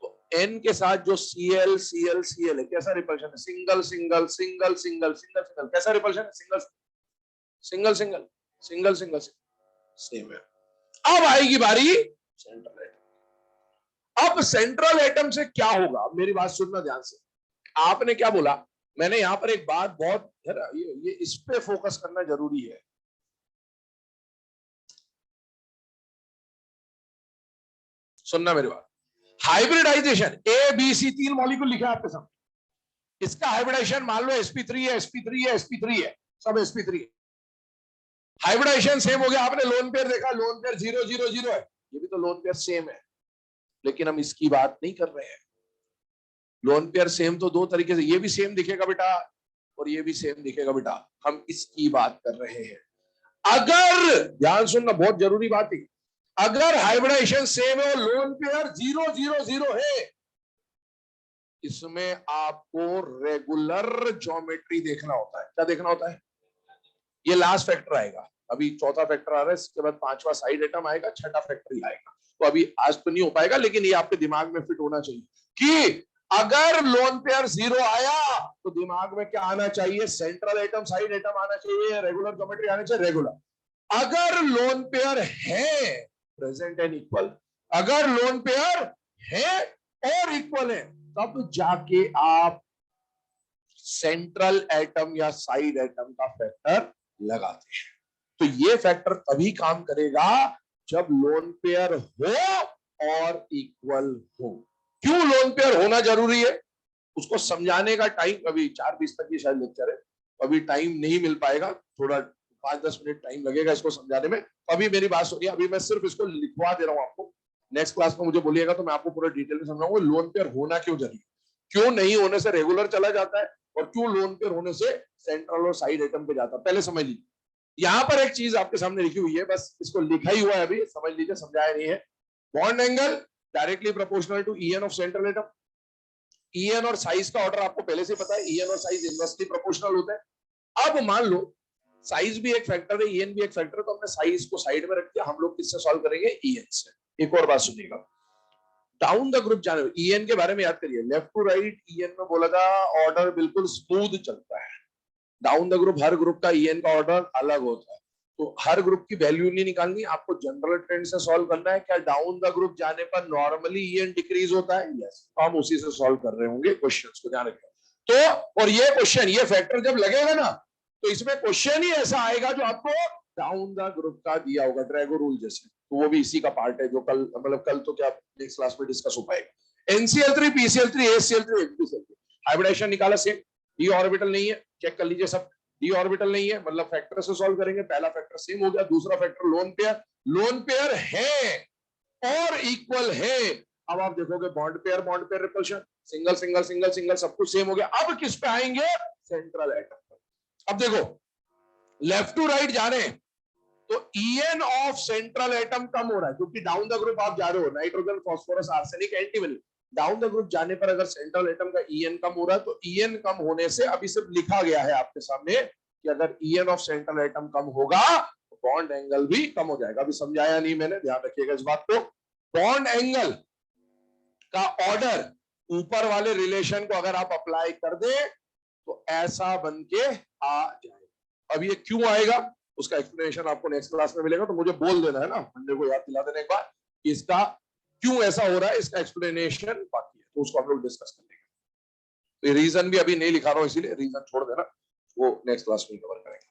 तो एन के साथ जो Cl Cl Cl है, कैसा रिपल्शन है, single single single single single single, कैसा रिपल्शन है, single single single single single same है। अब आएगी बारी सेंट्रल एटम। अब सेंट्रल एटम से क्या होगा, मेरी बात सुनना ध्यान से। आपने क्या बोला, मैंने यहां पर एक बात बहुत ये इस पे फोकस करना जरूरी है। सुनना मेरी बात, हाइब्रिडाइजेशन ABC 3 मॉलिक्यूल लिखे आपके सामने, इसका हाइब्रिडाइजेशन मान लो sp3 है, sp3 है, sp3 है, सब sp3 है, हाइब्रिडाइजेशन सेम हो गया। आपने लोन पेयर देखा, लोन पेयर 0 0 0 है, ये भी तो लोन पेयर सेम है, लेकिन हम इसकी बात नहीं कर रहे हैं। लोन पेयर सेम तो दो तरीके से, ये भी सेम दिखेगा बेटा और ये भी सेम दिखेगा बेटा, हम इसकी बात कर रहे हैं। अगर ध्यान सुनना, बहुत जरूरी बात है, अगर हाइब्रिडाइजेशन सेम है और लोन पेयर 0 0 0 है, इसमें आपको रेगुलर ज्योमेट्री देखना होता है। क्या देखना होता है? ये लास्ट फैक्टर आएगा, अभी चौथा फैक्टर आ रहा है, इसके बाद पांचवा साइड आइटम आएगा, छठा फैक्टर ही आएगा। तो अभी आज तो नहीं हो पाएगा, लेकिन ये आपके दिमाग में फिट होना चाहिए कि अगर लोन पेयर जीरो आया तो दिमाग में क्या आना चाहिए? सेंट्रल आइटम, साइड आइटम आना चाहिए, रेगुलर ज्योमेट्री आना चाहिए, रेगुलर। अगर लोन पेयर है प्रेजेंट एंड इक्वल, अगर लोन पेयर है और इक्वल है, तब जाके आप सेंट्रल एटम या साइड एटम का फैक्टर लगाते हैं। तो ये फैक्टर तभी काम करेगा जब लोन पेयर हो और इक्वल हो। क्यों लोन पेयर होना जरूरी है उसको समझाने का टाइम, अभी 4:20 तक ये शायद लेक्चर है, अभी टाइम नहीं मिल पाएगा, थोड़ा 5-10 मिनट टाइम लगेगा इसको समझाने में। अभी मेरी बात सुनिए, अभी मैं सिर्फ इसको लिखवा दे रहा हूं आपको। नेक्स्ट क्लास में मुझे बोलिएगा तो मैं आपको पूरा डिटेल में समझाऊंगा लोन पेयर होना क्यों जरूरी, क्यों नहीं होने से रेगुलर चला जाता है, और क्यों लोन पेयर होने से सेंट्रल और साइड आइटम पे जाता है। पहले समझ लीजिए, यहां पर एक चीज आपके सामने लिखी हुई है, बस इसको लिखा ही हुआ है, अभी समझ लीजिए, समझाया नहीं है। Bond angle directly proportional to EN of central atom. EN और साइज का ऑर्डर आपको पहले से पता है, ईएन और साइज इनवर्सली प्रोपोर्शनल होता है। अब मान लो साइज भी एक फैक्टर है, ईएन भी एक फैक्टर है, तो हमने साइज को साइड में रख दिया, हम लोग किससे सॉल्व करेंगे? ईएन से। एक और बात सुनिएगा, डाउन द ग्रुप जाने, ईएन के बारे में याद करिए, लेफ्ट टू राइट ईएन में बोला था ऑर्डर बिल्कुल स्मूथ चलता है। Down the group her group का ईएन का ऑर्डर अलग होता है, तो हर ग्रुप की वैल्यू नहीं निकालनी, आपको जनरल ट्रेंड से सॉल्व करना है। क्या डाउन द ग्रुप जाने पर नॉर्मली ईएन डिक्रीज होता है? यस, तो हम उसी से सॉल्व कर रहे होंगे क्वेश्चंस को, ध्यान रखिए। तो और ये क्वेश्चन, ये फैक्टर जब लगेगा ना, तो इसमें क्वेश्चन ही ऐसा आएगा जो आपको डाउन द ग्रुप का दिया होगा, ड्रैगो रूल जैसे, तो वो भी इसी का पार्ट है, जो कल, मतलब कल तो क्या नेक्स्ट क्लास में डिस्कस हो पाएगा। NCl3 PCl3 ACl3 HBCl3 hybridisation निकाला, सेम, डी ऑर्बिटल नहीं है, चेक कर लीजिए सब, डी ऑर्बिटल नहीं है, मतलब फैक्टर से सॉल्व करेंगे। पहला फैक्टर सेम हो गया, दूसरा factor lone pair, lone pair है और इक्वल है। अब आप देखोगे bond pair repulsion, single single single single सब कुछ सेम हो गया। अब किस पे आएंगे? सेंट्रल एटम पर। अब देखो लेफ्ट टू राइट जा रहे हैं तो ईएन ऑफ सेंट्रल एटम कम हो रहा है, क्योंकि डाउन द ग्रुप आप जा रहे हो, nitrogen phosphorus arsenic antimony, down the group जाने पर अगर सेंट्रल एटम का ईएन कम हो रहा है, तो ईएन कम होने से अभी सिर्फ लिखा गया है आपके सामने कि अगर ईएन ऑफ सेंट्रल एटम कम होगा तो बॉन्ड एंगल भी कम हो जाएगा। अभी समझाया नहीं मैंने, ध्यान रखिएगा इस बात को। बॉन्ड एंगल का ऑर्डर ऊपर वाले रिलेशन को अगर आप अप्लाई कर दे तो ऐसा बन के आ जाएगा। अब ये क्यों आएगा उसका एक्सप्लेनेशन आपको नेक्स्ट क्लास में मिलेगा, तो मुझे बोल देना है ना, मंडे को याद दिला देना एक बार कि इसका क्यों ऐसा हो रहा है, इसका एक्सप्लेनेशन बाकी है, तो उसको हम लोग डिस्कस कर लेंगे। तो ये रीजन भी अभी नहीं लिखा रहा हूं, इसीलिए रीजन छोड़ देना, वो नेक्स्ट क्लास में कवर करेंगे।